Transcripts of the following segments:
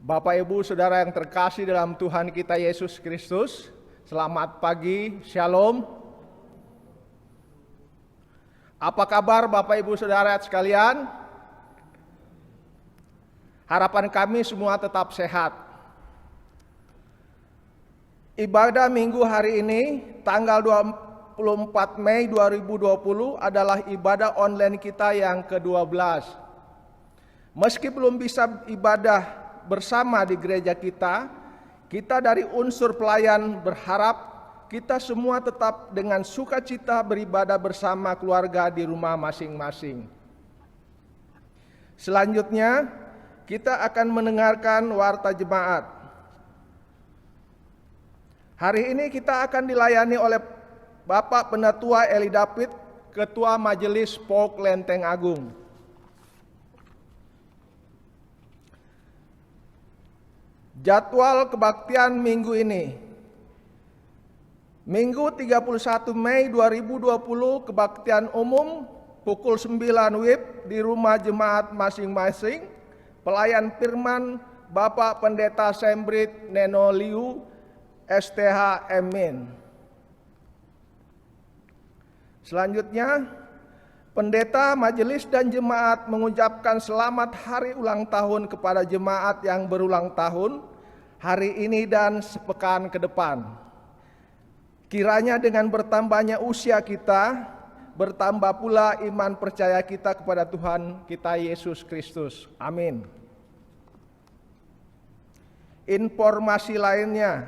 Bapak, Ibu, Saudara yang terkasih dalam Tuhan kita Yesus Kristus, selamat pagi, Shalom. Apa kabar Bapak, Ibu, Saudara sekalian? Harapan kami semua tetap sehat. Ibadah minggu hari ini, tanggal 24 Mei 2020 adalah ibadah online kita yang ke-12. Meski belum bisa ibadah bersama di gereja kita dari unsur pelayan berharap kita semua tetap dengan sukacita beribadah bersama keluarga di rumah masing-masing. Selanjutnya, kita akan mendengarkan warta jemaat. Hari ini kita akan dilayani oleh Bapak Penatua Eli David, Ketua Majelis POK Lenteng Agung. Jadwal kebaktian minggu ini. Minggu 31 Mei 2020 kebaktian umum pukul 9 WIB di rumah jemaat masing-masing. Pelayan firman Bapak Pendeta Sembrit Neno Liu STH Emin. Selanjutnya, pendeta, majelis dan jemaat mengucapkan selamat hari ulang tahun kepada jemaat yang berulang tahun hari ini dan sepekan ke depan. Kiranya dengan bertambahnya usia kita, bertambah pula iman percaya kita kepada Tuhan kita Yesus Kristus. Amin. Informasi lainnya,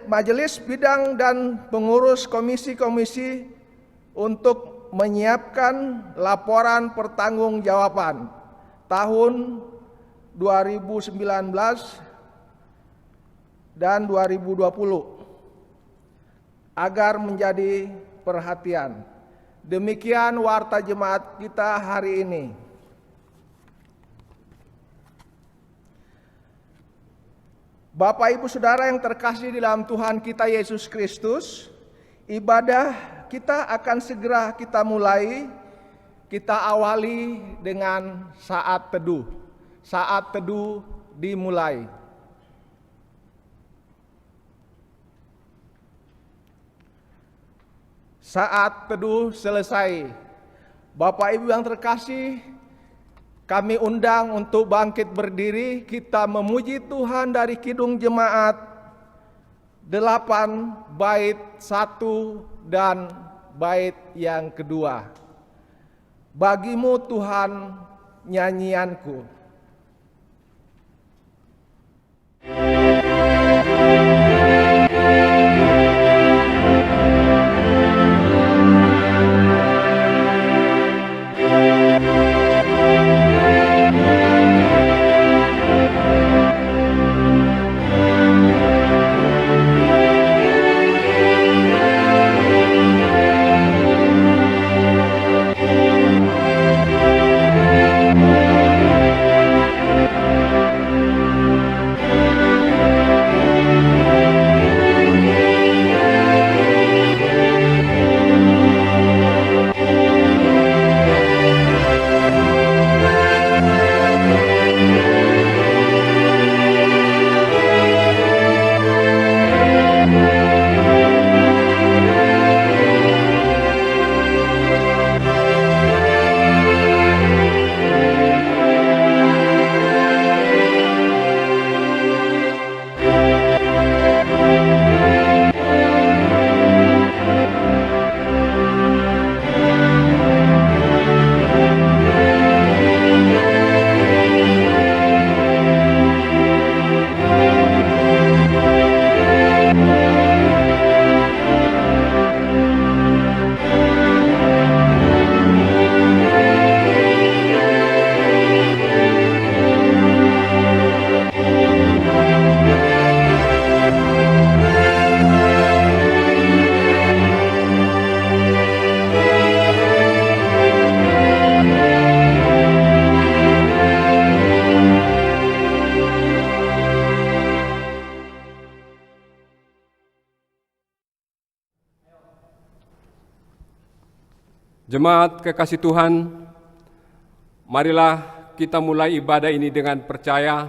majelis bidang dan pengurus komisi-komisi untuk menyiapkan laporan pertanggungjawaban tahun 2019 dan 2020 agar menjadi perhatian. Demikian warta jemaat kita hari ini. Bapak, Ibu, Saudara yang terkasih di dalam Tuhan kita Yesus Kristus, ibadah kita akan segera kita mulai, kita awali dengan saat teduh. Saat teduh dimulai. Saat teduh selesai. Bapak Ibu yang terkasih, kami undang untuk bangkit berdiri, kita memuji Tuhan dari Kidung Jemaat 8 bait 1 dan bait yang kedua. Bagimu Tuhan nyanyianku. Jemaat kekasih Tuhan, marilah kita mulai ibadah ini dengan percaya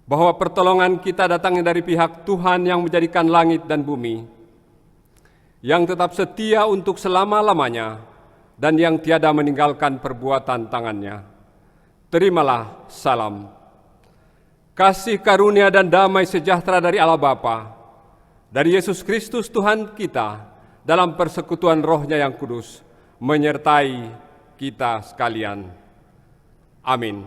bahwa pertolongan kita datangnya dari pihak Tuhan yang menjadikan langit dan bumi, yang tetap setia untuk selama-lamanya dan yang tiada meninggalkan perbuatan tangannya. Terimalah salam. Kasih karunia dan damai sejahtera dari Allah Bapa, dari Yesus Kristus Tuhan kita, dalam persekutuan Roh-Nya yang kudus, menyertai kita sekalian. Amin.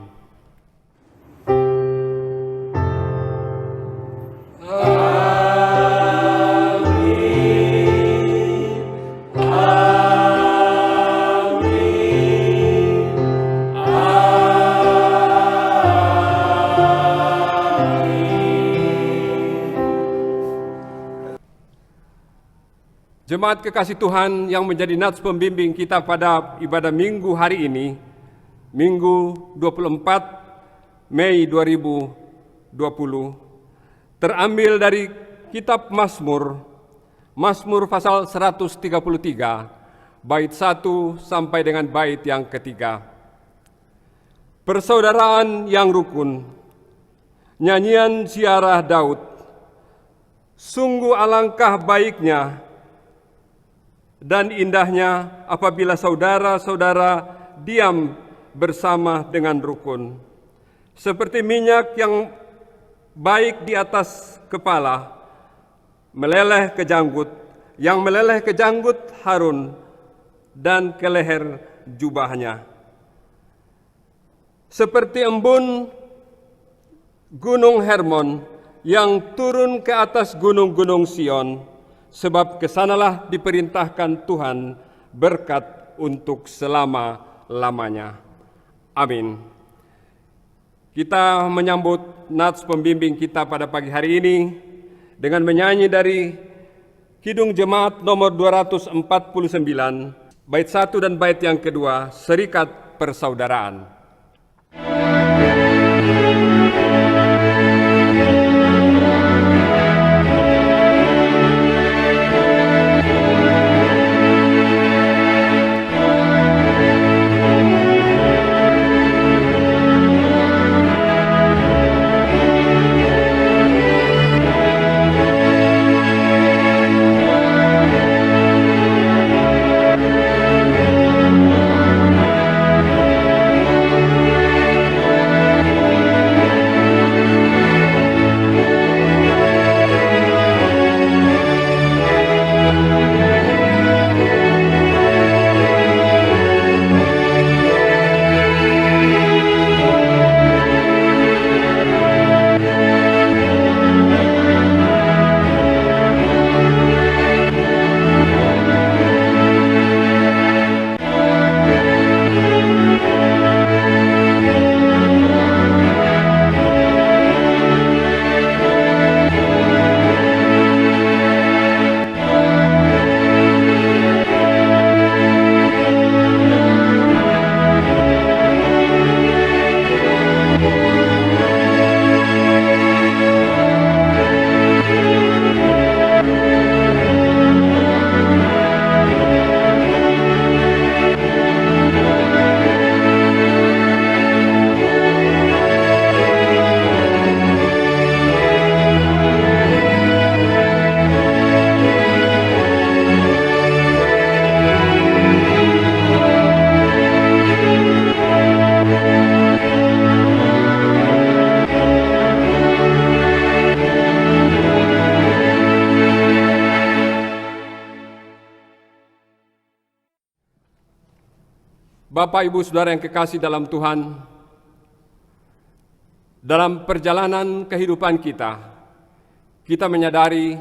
Jemaat kekasih Tuhan yang menjadi nats pembimbing kita pada ibadah Minggu hari ini, Minggu 24 Mei 2020, terambil dari kitab Mazmur, Mazmur pasal 133, bait 1 sampai dengan bait yang ketiga. Persaudaraan yang rukun, nyanyian ziarah Daud, sungguh alangkah baiknya dan indahnya apabila saudara-saudara diam bersama dengan rukun. Seperti minyak yang baik di atas kepala, meleleh ke janggut, yang meleleh ke janggut Harun dan ke leher jubahnya. Seperti embun gunung Hermon yang turun ke atas gunung-gunung Sion, sebab kesanalah diperintahkan Tuhan berkat untuk selama-lamanya. Amin. Kita menyambut nats pembimbing kita pada pagi hari ini dengan menyanyi dari Kidung Jemaat nomor 249, bait 1 dan bait yang kedua, Serikat Persaudaraan. Bapak, Ibu, Saudara yang kekasih dalam Tuhan, dalam perjalanan kehidupan kita menyadari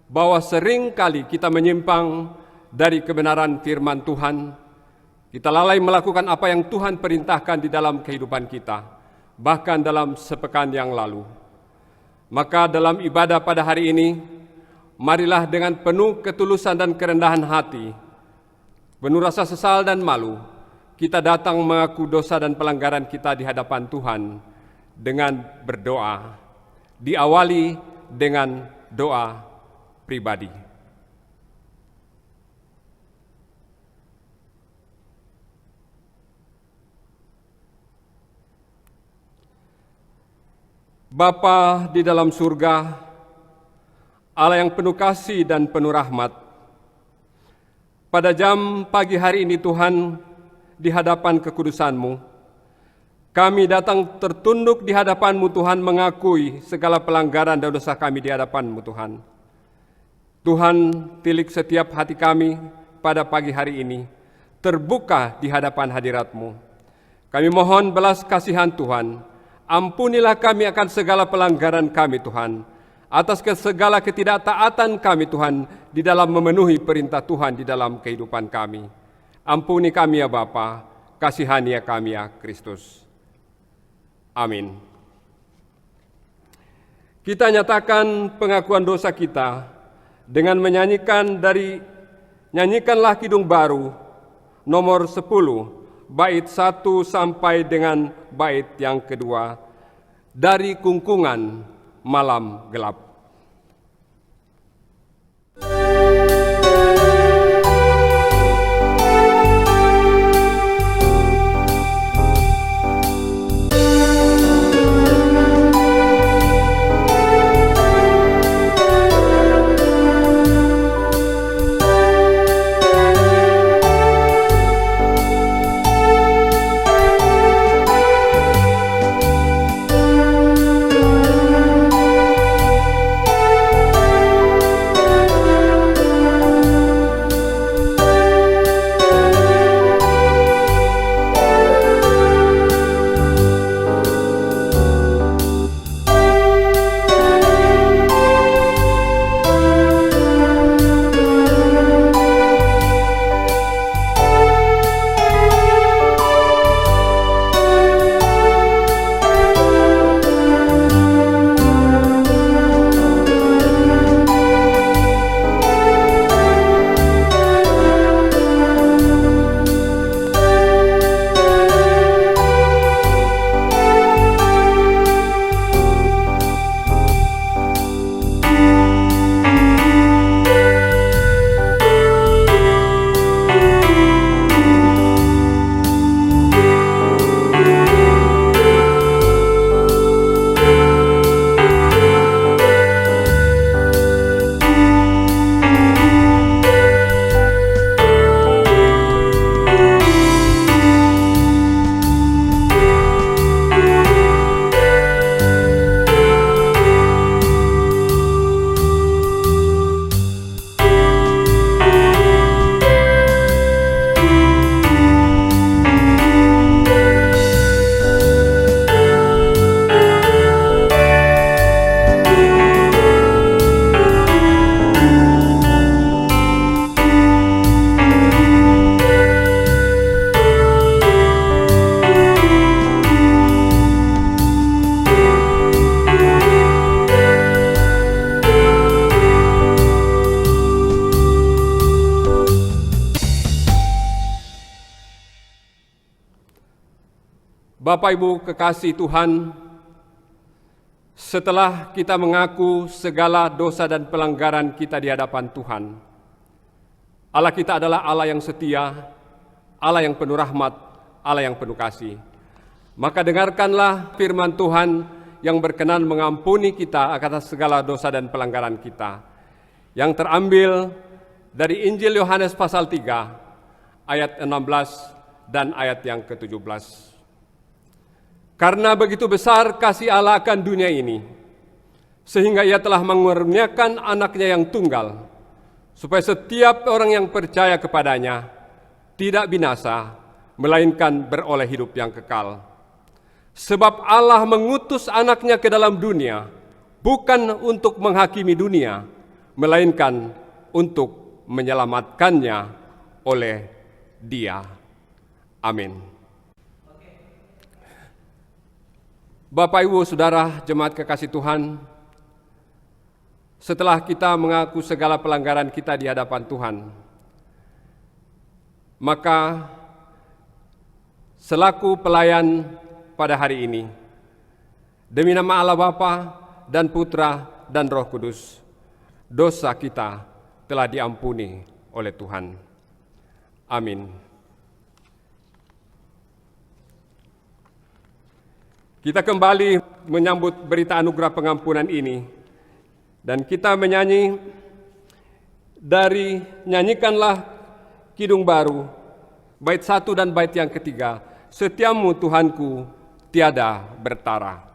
bahwa sering kali kita menyimpang dari kebenaran firman Tuhan. Kita lalai melakukan apa yang Tuhan perintahkan di dalam kehidupan kita, bahkan dalam sepekan yang lalu. Maka dalam ibadah pada hari ini, marilah dengan penuh ketulusan dan kerendahan hati, penuh rasa sesal dan malu, kita datang mengaku dosa dan pelanggaran kita di hadapan Tuhan dengan berdoa. Diawali dengan doa pribadi. Bapa di dalam surga, Allah yang penuh kasih dan penuh rahmat, pada jam pagi hari ini Tuhan, di hadapan kekudusan-Mu, kami datang tertunduk di hadapan-Mu Tuhan, mengakui segala pelanggaran dan dosa kami di hadapan-Mu Tuhan. Tuhan, tilik setiap hati kami pada pagi hari ini, terbuka di hadapan hadirat-Mu. Kami mohon belas kasihan Tuhan, ampunilah kami akan segala pelanggaran kami Tuhan, atas segala ketidaktaatan kami Tuhan, di dalam memenuhi perintah Tuhan di dalam kehidupan kami. Ampuni kami ya Bapa, kasihani ya kami ya Kristus. Amin. Kita nyatakan pengakuan dosa kita dengan menyanyikan dari Nyanyikanlah Kidung Baru nomor 10, bait 1 sampai dengan bait yang kedua, dari Kungkungan Malam Gelap. Bapak Ibu kekasih Tuhan, setelah kita mengaku segala dosa dan pelanggaran kita di hadapan Tuhan, Allah kita adalah Allah yang setia, Allah yang penuh rahmat, Allah yang penuh kasih. Maka dengarkanlah firman Tuhan yang berkenan mengampuni kita atas segala dosa dan pelanggaran kita, yang terambil dari Injil Yohanes pasal 3 ayat 16 dan ayat yang ke-17. Karena begitu besar kasih Allah akan dunia ini, sehingga Ia telah mengaruniakan anaknya yang tunggal, supaya setiap orang yang percaya kepadanya tidak binasa, melainkan beroleh hidup yang kekal. Sebab Allah mengutus anaknya ke dalam dunia, bukan untuk menghakimi dunia, melainkan untuk menyelamatkannya oleh Dia. Amin. Bapak, Ibu, Saudara, jemaat kekasih Tuhan, setelah kita mengaku segala pelanggaran kita di hadapan Tuhan, maka selaku pelayan pada hari ini, demi nama Allah Bapa dan Putra dan Roh Kudus, dosa kita telah diampuni oleh Tuhan. Amin. Kita kembali menyambut berita anugerah pengampunan ini, dan kita menyanyi dari Nyanyikanlah Kidung Baru, bait 1 dan bait yang ketiga, Setiamu Tuhanku tiada bertara.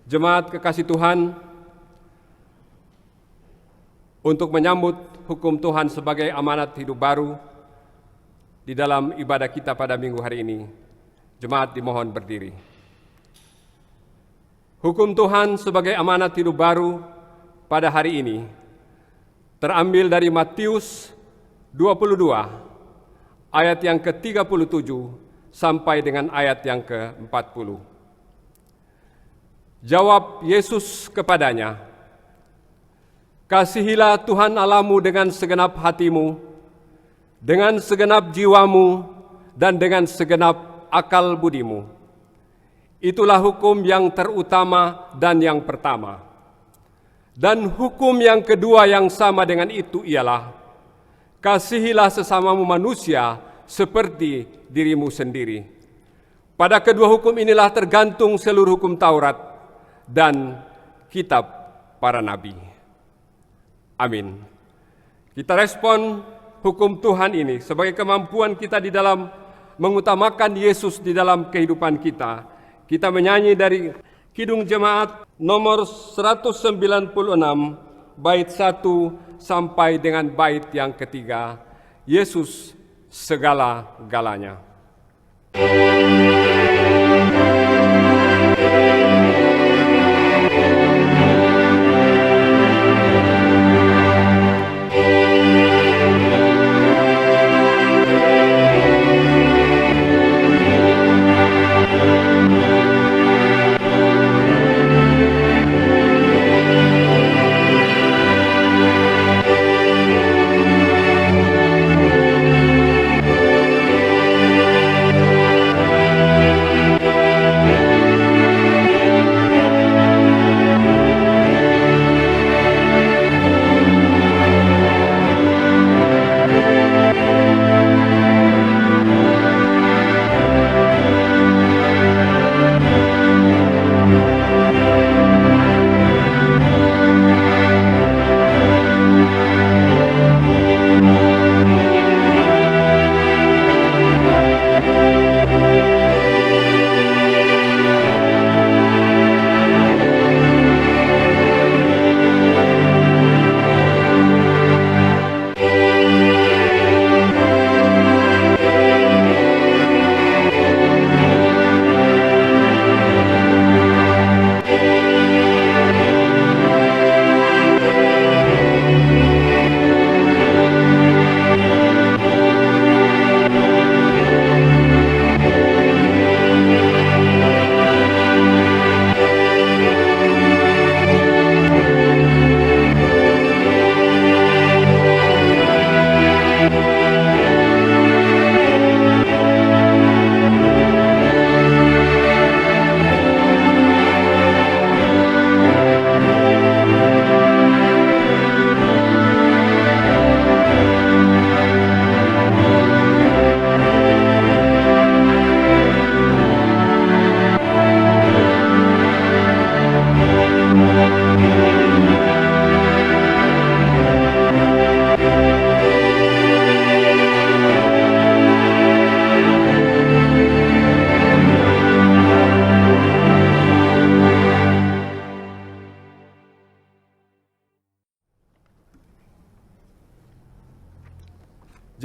Jemaat kekasih Tuhan, untuk menyambut hukum Tuhan sebagai amanat hidup baru di dalam ibadah kita pada minggu hari ini, jemaat dimohon berdiri. Hukum Tuhan sebagai amanat hidup baru pada hari ini terambil dari Matius 22 ayat yang ke-37 sampai dengan ayat yang ke-40. Jawab Yesus kepadanya, "Kasihilah Tuhan Allahmu dengan segenap hatimu, dengan segenap jiwamu, dan dengan segenap akal budimu. Itulah hukum yang terutama dan yang pertama. Dan hukum yang kedua yang sama dengan itu ialah, kasihilah sesamamu manusia seperti dirimu sendiri. Pada kedua hukum inilah tergantung seluruh hukum Taurat dan kitab para nabi." Amin. Kita respon hukum Tuhan ini sebagai kemampuan kita di dalam mengutamakan Yesus di dalam kehidupan kita. Kita menyanyi dari Kidung Jemaat nomor 196 bait 1 sampai dengan bait yang ketiga, Yesus segala-galanya.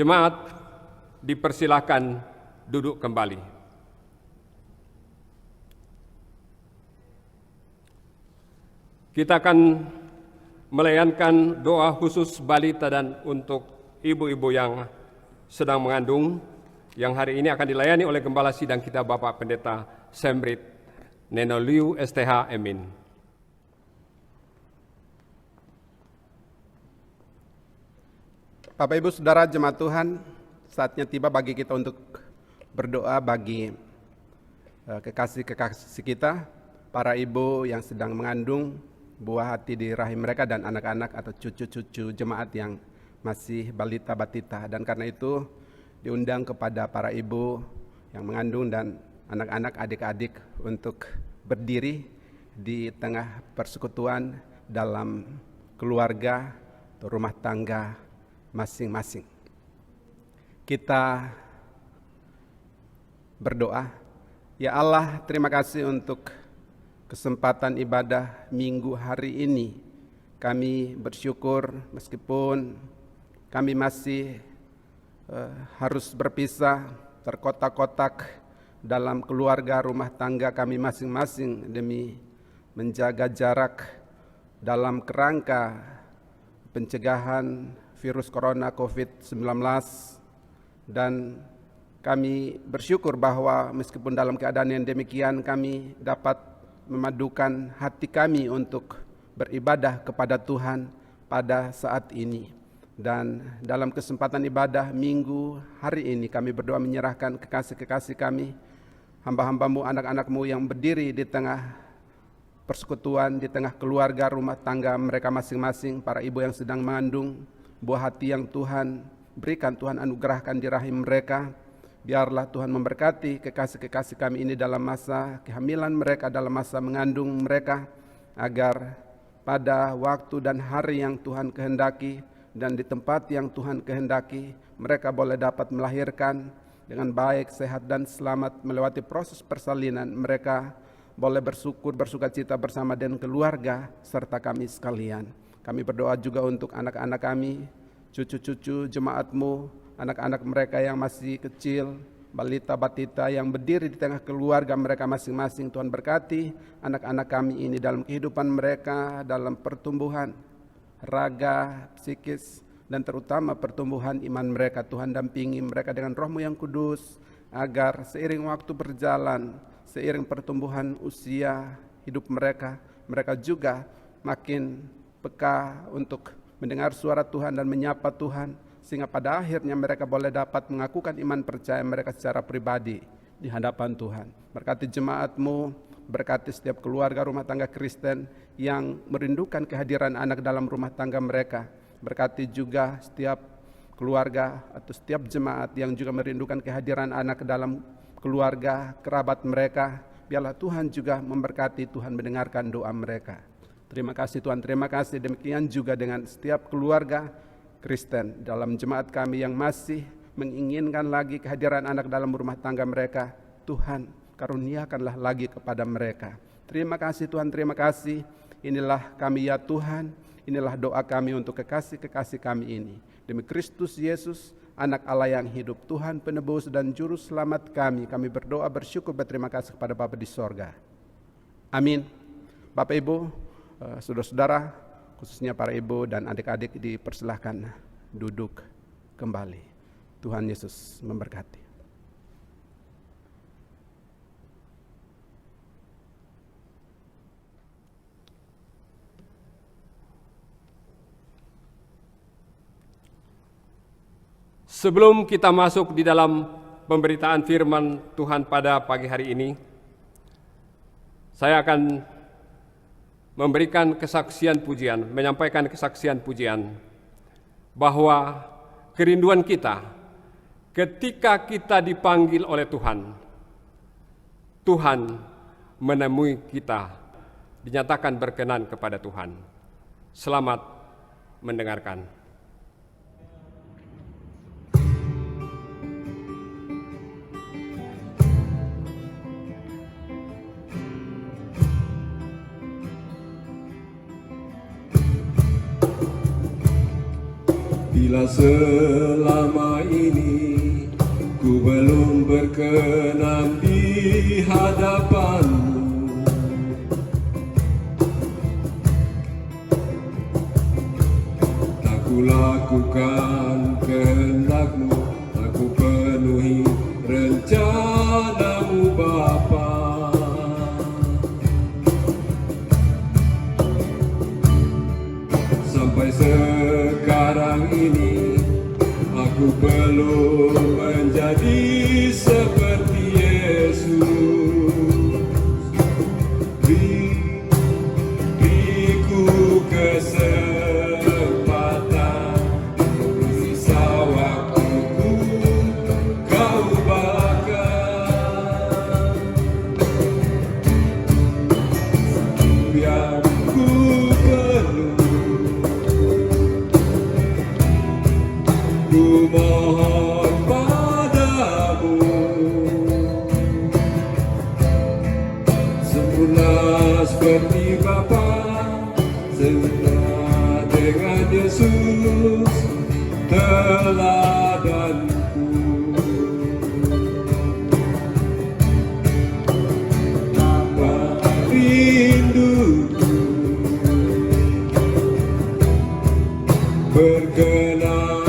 Jemaat dipersilakan duduk kembali. Kita akan melayankan doa khusus balita dan untuk ibu-ibu yang sedang mengandung, yang hari ini akan dilayani oleh Gembala Sidang kita Bapak Pendeta Semrit Nenoliu STH Emin. Bapak Ibu Saudara jemaat Tuhan, saatnya tiba bagi kita untuk berdoa bagi kekasih-kekasih kita, para ibu yang sedang mengandung, buah hati di rahim mereka, dan anak-anak atau cucu-cucu jemaat yang masih balita batita. Dan karena itu diundang kepada para ibu yang mengandung dan anak-anak, adik-adik untuk berdiri di tengah persekutuan dalam keluarga atau rumah tangga masing-masing. Kita berdoa. Ya Allah, terima kasih untuk kesempatan ibadah minggu hari ini. Kami bersyukur meskipun kami masih harus berpisah, terkotak-kotak dalam keluarga rumah tangga kami masing-masing demi menjaga jarak dalam kerangka pencegahan virus corona COVID-19, dan kami bersyukur bahwa meskipun dalam keadaan yang demikian kami dapat memadukan hati kami untuk beribadah kepada Tuhan pada saat ini. Dan dalam kesempatan ibadah minggu hari ini kami berdoa menyerahkan kekasih-kekasih kami, hamba-hambamu, anak-anakmu yang berdiri di tengah persekutuan, di tengah keluarga rumah tangga mereka masing-masing, para ibu yang sedang mengandung, buah hati yang Tuhan berikan, Tuhan anugerahkan di rahim mereka. Biarlah Tuhan memberkati kekasih-kekasih kami ini dalam masa kehamilan mereka, dalam masa mengandung mereka, agar pada waktu dan hari yang Tuhan kehendaki dan di tempat yang Tuhan kehendaki, mereka boleh dapat melahirkan dengan baik, sehat dan selamat, melewati proses persalinan. Mereka boleh bersyukur, bersukacita bersama dengan keluarga serta kami sekalian. Kami berdoa juga untuk anak-anak kami, cucu-cucu jemaat-Mu, anak-anak mereka yang masih kecil, balita batita yang berdiri di tengah keluarga mereka masing-masing. Tuhan berkati anak-anak kami ini dalam kehidupan mereka, dalam pertumbuhan raga, psikis, dan terutama pertumbuhan iman mereka. Tuhan dampingi mereka dengan Roh-Mu yang kudus, agar seiring waktu berjalan, seiring pertumbuhan usia hidup mereka, mereka juga makin peka untuk mendengar suara Tuhan dan menyapa Tuhan, sehingga pada akhirnya mereka boleh dapat mengakukan iman percaya mereka secara pribadi di hadapan Tuhan. Berkati jemaat-Mu, berkati setiap keluarga rumah tangga Kristen yang merindukan kehadiran anak dalam rumah tangga mereka. Berkati juga setiap keluarga atau setiap jemaat yang juga merindukan kehadiran anak dalam keluarga kerabat mereka. Biarlah Tuhan juga memberkati, Tuhan mendengarkan doa mereka. Terima kasih Tuhan, terima kasih. Demikian juga dengan setiap keluarga Kristen dalam jemaat kami yang masih menginginkan lagi kehadiran anak dalam rumah tangga mereka. Tuhan, karuniakanlah lagi kepada mereka. Terima kasih Tuhan, terima kasih. Inilah kami ya Tuhan, inilah doa kami untuk kekasih-kekasih kami ini. Demi Kristus Yesus, Anak Allah yang hidup, Tuhan penebus dan juru selamat kami berdoa bersyukur berterima kasih kepada Bapa di sorga. Amin. Bapak Ibu, saudara-saudara, khususnya para ibu dan adik-adik, dipersilahkan duduk kembali. Tuhan Yesus memberkati. Sebelum kita masuk di dalam pemberitaan firman Tuhan pada pagi hari ini, saya akan memberikan kesaksian pujian, menyampaikan kesaksian pujian bahwa kerinduan kita ketika kita dipanggil oleh Tuhan, Tuhan menemui kita, dinyatakan berkenan kepada Tuhan. Selamat mendengarkan. Bila selama ini ku belum berkenan di hadapanmu, tak ku lakukan kehendakmu, tak ku penuhi rencanamu Bapa. Sampai sekarang ini aku belum menjadi seperti Yesus. Beriku kesempatan, sisa waktuku kau bakar, biar ku perlu. Ku mohon padamu, sempurna seperti Bapa, sempurna dengan Yesus, teladanku. Apa rinduku berkenan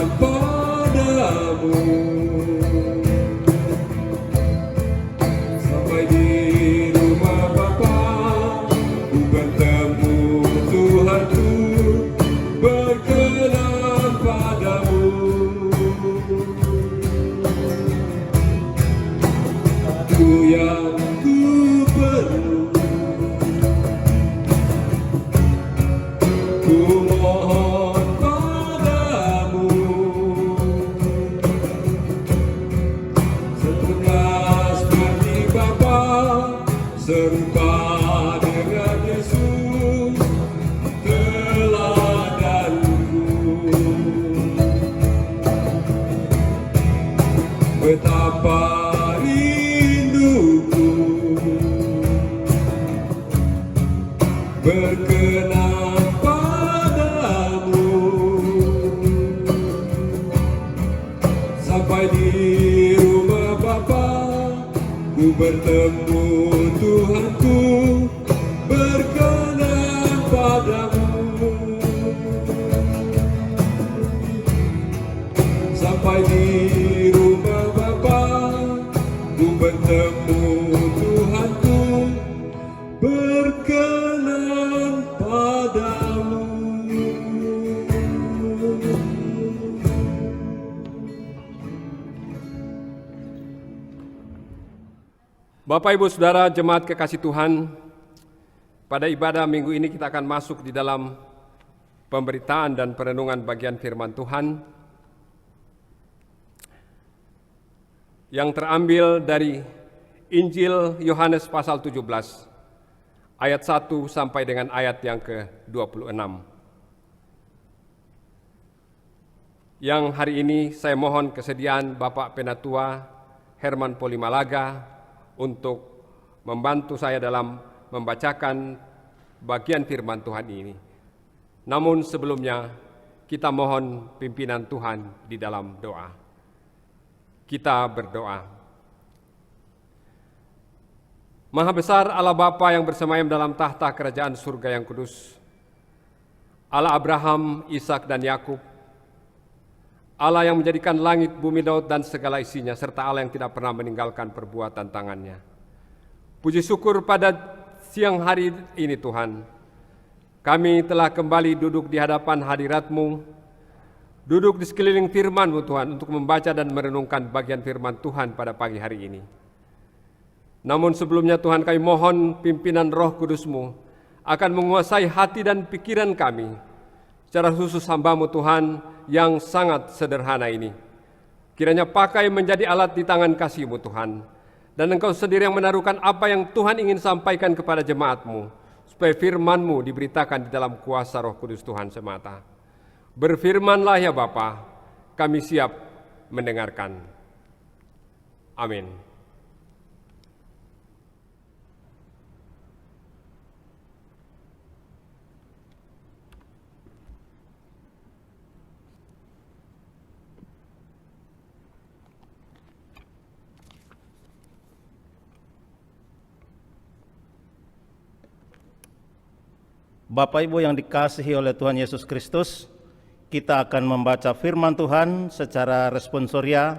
sampai di rumah Bapa, ku bertemu Tuhanku, berkenan padamu. Ku yang ku perlu, ku mohon padamu, seperti Bapa, serupa dengan Yesus, teladanku. Betapa rinduku berkenan padamu, sampai di rumah Bapa, ku bertemu Tuhanku, berkenan padamu. Sampai di rumah Bapa, ku bertemu Tuhanku, berkenan padamu. Bapak, Ibu, Saudara, jemaat kekasih Tuhan, pada ibadah minggu ini kita akan masuk di dalam pemberitaan dan perenungan bagian firman Tuhan yang terambil dari Injil Yohanes pasal 17, ayat 1 sampai dengan ayat yang ke-26. Yang hari ini saya mohon kesediaan Bapak Penatua Herman Polimalaga untuk membantu saya dalam membacakan bagian firman Tuhan ini. Namun sebelumnya kita mohon pimpinan Tuhan di dalam doa. Kita berdoa. Maha besar Allah Bapa yang bersemayam dalam tahta kerajaan surga yang kudus, Allah Abraham, Ishak dan Yakub, Allah yang menjadikan langit, bumi, laut, dan segala isinya, serta Allah yang tidak pernah meninggalkan perbuatan tangannya. Puji syukur pada siang hari ini Tuhan, kami telah kembali duduk di hadapan hadirat-Mu, duduk di sekeliling firman-Mu Tuhan, untuk membaca dan merenungkan bagian firman Tuhan pada pagi hari ini. Namun sebelumnya Tuhan, kami mohon pimpinan Roh Kudus-Mu akan menguasai hati dan pikiran kami, secara khusus hamba-Mu Tuhan yang sangat sederhana ini. Kiranya pakai menjadi alat di tangan kasih-Mu Tuhan, dan Engkau sendiri yang menaruhkan apa yang Tuhan ingin sampaikan kepada jemaat-Mu, supaya firman-Mu diberitakan di dalam kuasa Roh Kudus Tuhan semata. Berfirmanlah ya Bapa, kami siap mendengarkan. Amin. Bapak Ibu yang dikasihi oleh Tuhan Yesus Kristus, kita akan membaca firman Tuhan secara responsoria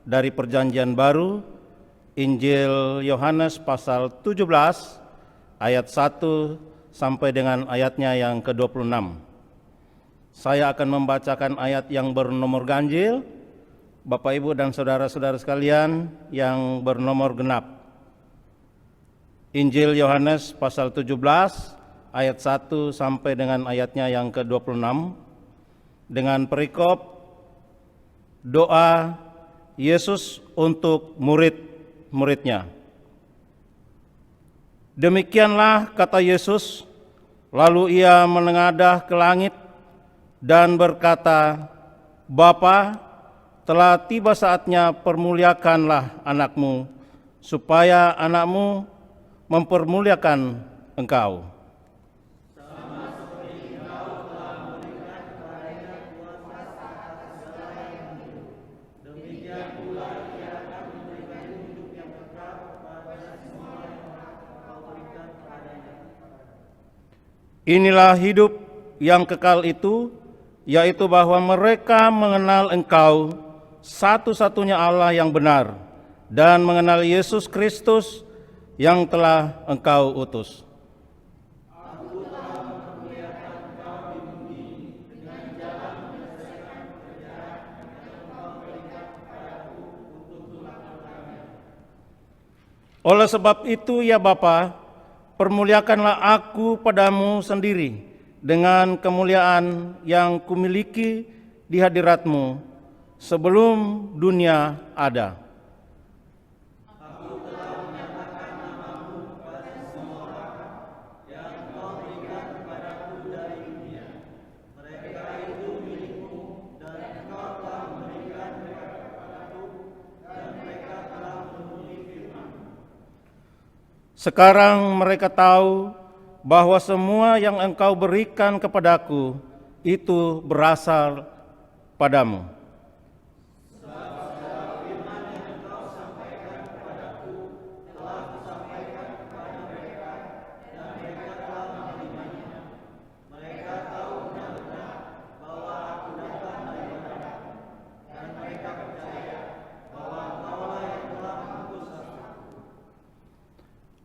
dari Perjanjian Baru, Injil Yohanes pasal 17 ayat 1 sampai dengan ayatnya yang ke-26. Saya akan membacakan ayat yang bernomor ganjil, Bapak Ibu dan saudara-saudara sekalian yang bernomor genap. Injil Yohanes pasal 17 ayat 1 sampai dengan ayatnya yang ke-26 dengan perikop doa Yesus untuk murid-muridnya. Demikianlah kata Yesus, lalu ia menengadah ke langit dan berkata, Bapa, telah tiba saatnya permuliakanlah anakmu, supaya anakmu mempermuliakan engkau. Inilah hidup yang kekal itu, yaitu bahwa mereka mengenal Engkau, satu-satunya Allah yang benar, dan mengenal Yesus Kristus yang telah Engkau utus. Oleh sebab itu, ya Bapa, permuliakanlah aku padamu sendiri dengan kemuliaan yang kumiliki di hadirat-Mu sebelum dunia ada. Sekarang mereka tahu bahwa semua yang Engkau berikan kepadaku itu berasal padamu.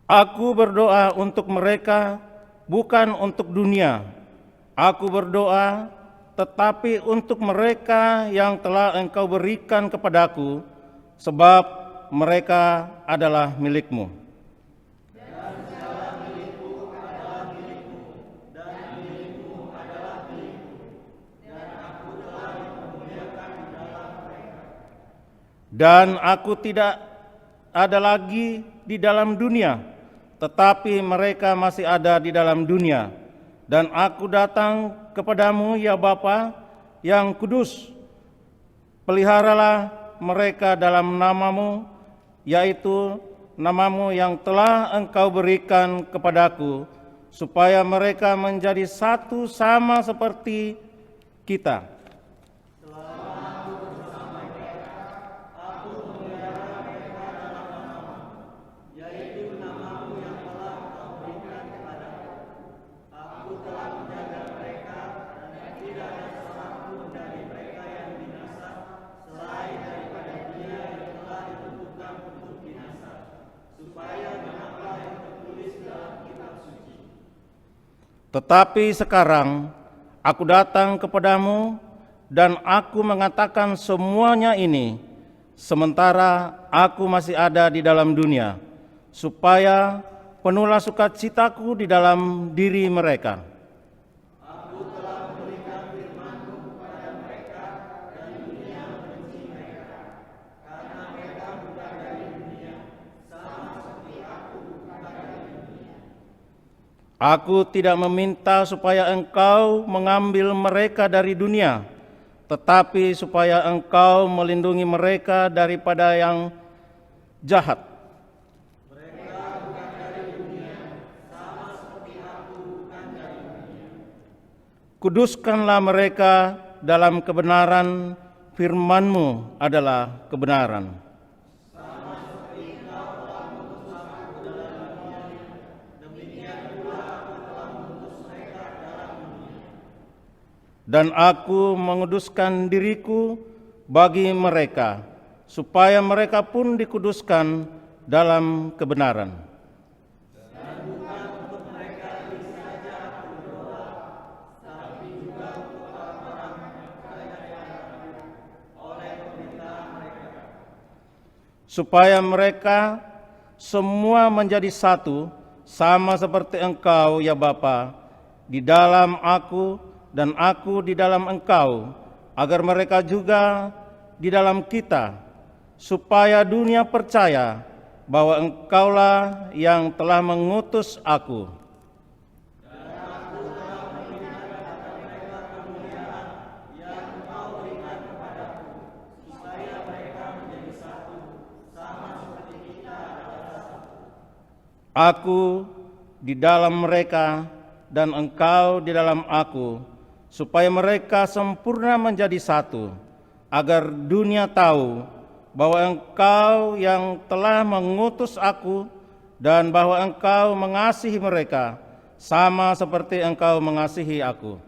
Aku berdoa untuk mereka, bukan untuk dunia. Aku berdoa tetapi untuk mereka yang telah Engkau berikan kepadaku, sebab mereka adalah milik-Mu. Dan aku tidak ada lagi di dalam dunia, tetapi mereka masih ada di dalam dunia. Dan aku datang kepadamu, ya Bapa yang kudus. Peliharalah mereka dalam namamu, yaitu namamu yang telah Engkau berikan kepadaku, supaya mereka menjadi satu sama seperti kita. Tetapi sekarang aku datang kepadamu dan aku mengatakan semuanya ini sementara aku masih ada di dalam dunia, supaya penuhlah sukacitaku di dalam diri mereka. Aku tidak meminta supaya Engkau mengambil mereka dari dunia, tetapi supaya Engkau melindungi mereka daripada yang jahat. Mereka bukan dari dunia, sama seperti aku bukan dari dunia. Kuduskanlah mereka dalam kebenaran, firman-Mu adalah kebenaran. dan aku menguduskan diriku bagi mereka, supaya mereka pun dikuduskan dalam kebenaran. Supaya mereka semua menjadi satu, sama seperti Engkau, ya Bapa, di dalam aku dan aku di dalam Engkau, agar mereka juga di dalam kita, supaya dunia percaya bahwa Engkaulah yang telah mengutus aku. Aku di dalam mereka dan Engkau di dalam aku, supaya mereka sempurna menjadi satu, agar dunia tahu bahwa Engkau yang telah mengutus aku dan bahwa Engkau mengasihi mereka sama seperti Engkau mengasihi aku.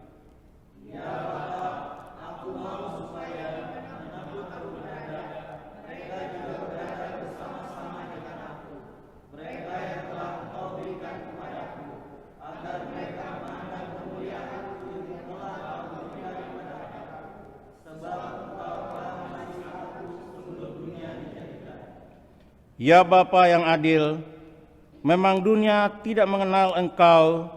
Ya Bapa yang adil, memang dunia tidak mengenal Engkau,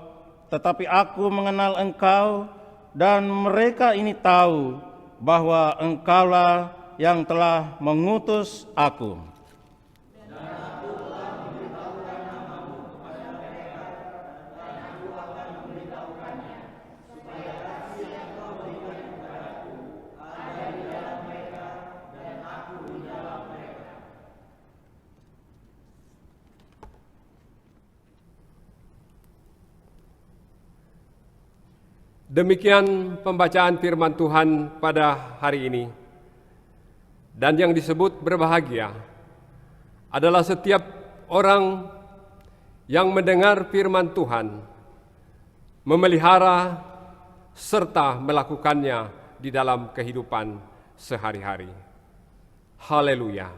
tetapi aku mengenal Engkau, dan mereka ini tahu bahwa Engkaulah yang telah mengutus aku. Demikian pembacaan firman Tuhan pada hari ini. Dan yang disebut berbahagia adalah setiap orang yang mendengar firman Tuhan, memelihara serta melakukannya di dalam kehidupan sehari-hari. Haleluya.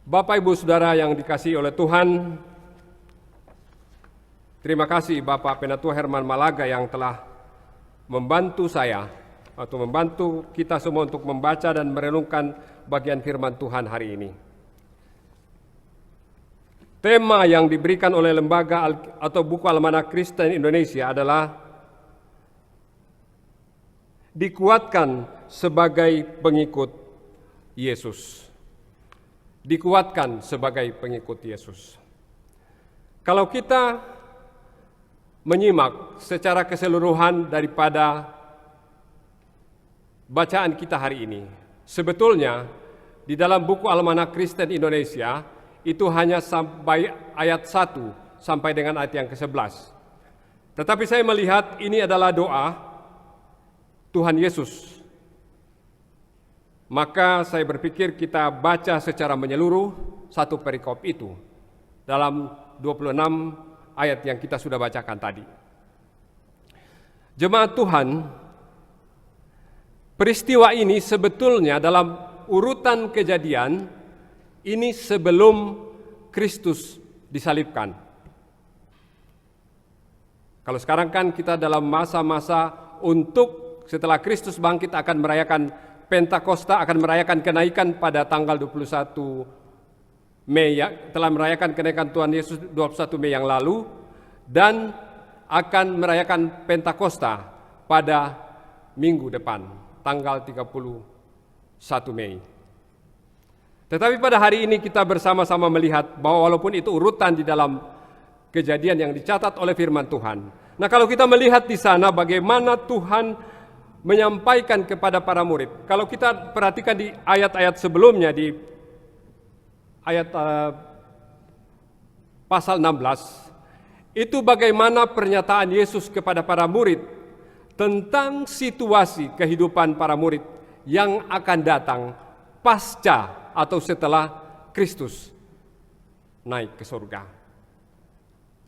Bapak, Ibu, Saudara yang dikasihi oleh Tuhan, terima kasih Bapak Penatua Herman Malaga yang telah membantu saya atau membantu kita semua untuk membaca dan merenungkan bagian firman Tuhan hari ini. Tema yang diberikan oleh lembaga atau buku Almanak Kristen Indonesia adalah dikuatkan sebagai pengikut Yesus. Dikuatkan sebagai pengikut Yesus. Kalau kita menyimak secara keseluruhan daripada bacaan kita hari ini, sebetulnya di dalam buku Almanak Kristen Indonesia itu hanya sampai ayat 1 sampai dengan ayat yang ke-11. Tetapi saya melihat ini adalah doa Tuhan Yesus. Maka saya berpikir kita baca secara menyeluruh satu perikop itu dalam 26 ayat yang kita sudah bacakan tadi. Jemaat Tuhan, peristiwa ini sebetulnya dalam urutan kejadian ini sebelum Kristus disalibkan. Kalau sekarang kan kita dalam masa-masa untuk setelah Kristus bangkit akan merayakan Pentakosta, akan merayakan kenaikan pada tanggal 21 Mei, telah merayakan kenaikan Tuhan Yesus 21 Mei yang lalu, dan akan merayakan Pentakosta pada minggu depan, tanggal 31 Mei. Tetapi pada hari ini kita bersama-sama melihat bahwa walaupun itu urutan di dalam kejadian yang dicatat oleh firman Tuhan. Nah, kalau kita melihat di sana bagaimana Tuhan menyampaikan kepada para murid. Kalau kita perhatikan di ayat-ayat sebelumnya, di ayat pasal 16, itu bagaimana pernyataan Yesus kepada para murid tentang situasi kehidupan para murid yang akan datang pasca atau setelah Kristus naik ke surga.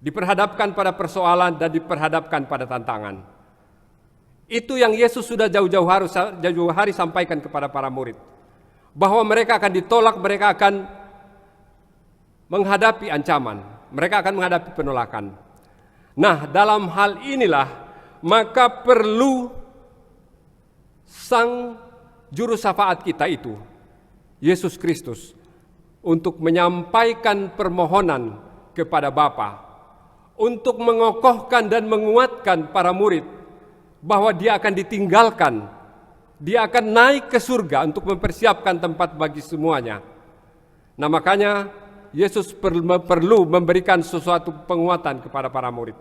Diperhadapkan pada persoalan dan diperhadapkan pada tantangan. Itu yang Yesus sudah jauh-jauh hari sampaikan kepada para murid. Bahwa mereka akan ditolak, mereka akan menghadapi ancaman, mereka akan menghadapi penolakan. Nah, dalam hal inilah maka perlu Sang Juru Syafaat kita itu, Yesus Kristus, untuk menyampaikan permohonan kepada Bapa, untuk mengokohkan dan menguatkan para murid bahwa dia akan ditinggalkan, dia akan naik ke surga untuk mempersiapkan tempat bagi semuanya. Nah, makanya Yesus perlu memberikan sesuatu penguatan kepada para murid.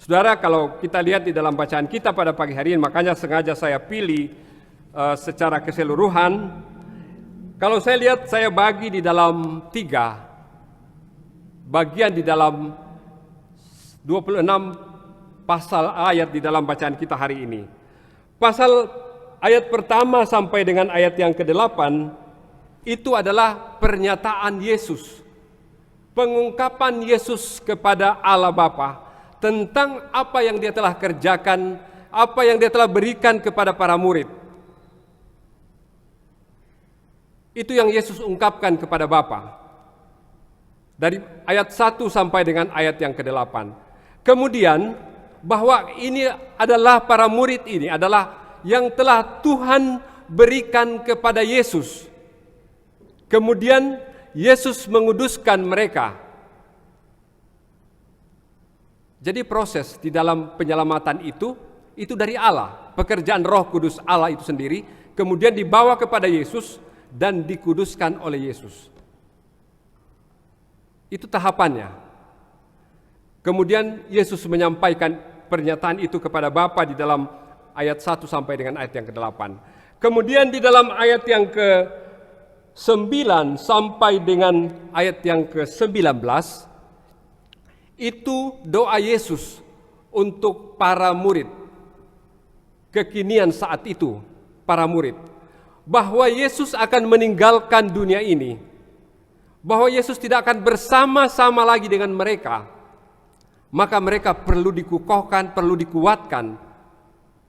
Saudara, kalau kita lihat di dalam bacaan kita pada pagi hari ini, makanya sengaja saya pilih secara keseluruhan. Kalau saya lihat, saya bagi di dalam 3 bagian di dalam 26 pasal ayat di dalam bacaan kita hari ini. Pasal ayat pertama sampai dengan ayat yang ke-8 itu adalah pernyataan Yesus, pengungkapan Yesus kepada Allah Bapa tentang apa yang dia telah kerjakan, apa yang dia telah berikan kepada para murid. Itu yang Yesus ungkapkan kepada Bapa dari ayat 1 sampai dengan ayat yang ke-8. Kemudian bahwa ini adalah para murid ini adalah yang telah Tuhan berikan kepada Yesus. Kemudian Yesus menguduskan mereka. Jadi proses di dalam penyelamatan itu dari Allah. Pekerjaan Roh Kudus Allah itu sendiri kemudian dibawa kepada Yesus dan dikuduskan oleh Yesus. Itu tahapannya. Kemudian Yesus menyampaikan pernyataan itu kepada Bapa di dalam ayat 1 sampai dengan ayat yang ke-8. Kemudian di dalam ayat yang ke-9 sampai dengan ayat yang ke-19 itu doa Yesus untuk para murid. Kekinian saat itu para murid, bahwa Yesus akan meninggalkan dunia ini, bahwa Yesus tidak akan bersama-sama lagi dengan mereka. Maka mereka perlu dikukuhkan, perlu dikuatkan,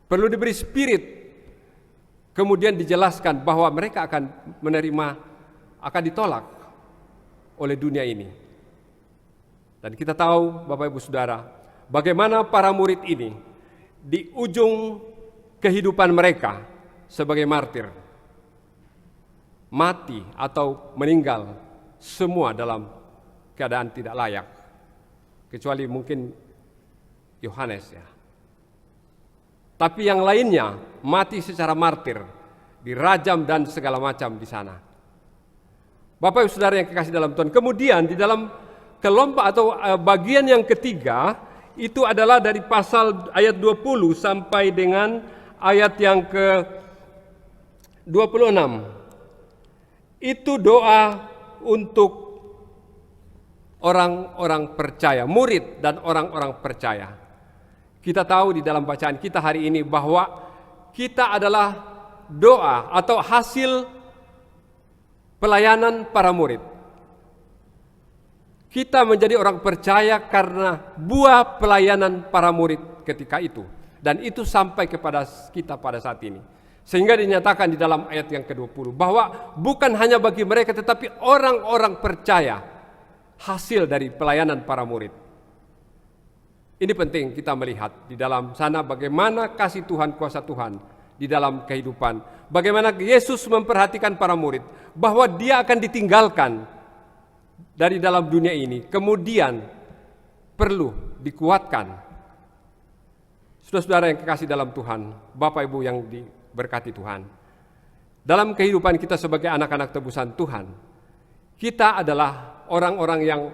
perlu diberi spirit. Kemudian dijelaskan bahwa mereka akan akan ditolak oleh dunia ini. Dan kita tahu, Bapak Ibu Saudara, bagaimana para murid ini di ujung kehidupan mereka sebagai martir, mati atau meninggal semua dalam keadaan tidak layak. Kecuali mungkin Yohanes ya. Tapi yang lainnya mati secara martir, dirajam dan segala macam di sana. Bapak Ibu Saudara yang kekasih dalam Tuhan. Kemudian di dalam kelompok atau bagian yang ketiga itu adalah dari pasal ayat 20 sampai dengan ayat yang ke-26. Itu doa untuk orang-orang percaya, murid dan orang-orang percaya. Kita tahu di dalam bacaan kita hari ini bahwa kita adalah doa atau hasil pelayanan para murid. Kita menjadi orang percaya karena buah pelayanan para murid ketika itu. Dan itu sampai kepada kita pada saat ini. Sehingga dinyatakan di dalam ayat yang ke-20 bahwa bukan hanya bagi mereka tetapi orang-orang percaya hasil dari pelayanan para murid. Ini penting kita melihat di dalam sana bagaimana kasih Tuhan, kuasa Tuhan di dalam kehidupan. Bagaimana Yesus memperhatikan para murid bahwa dia akan ditinggalkan dari dalam dunia ini. Kemudian perlu dikuatkan. Saudara-saudara yang kekasih dalam Tuhan, Bapak Ibu yang diberkati Tuhan. Dalam kehidupan kita sebagai anak-anak tebusan Tuhan, kita adalah orang-orang yang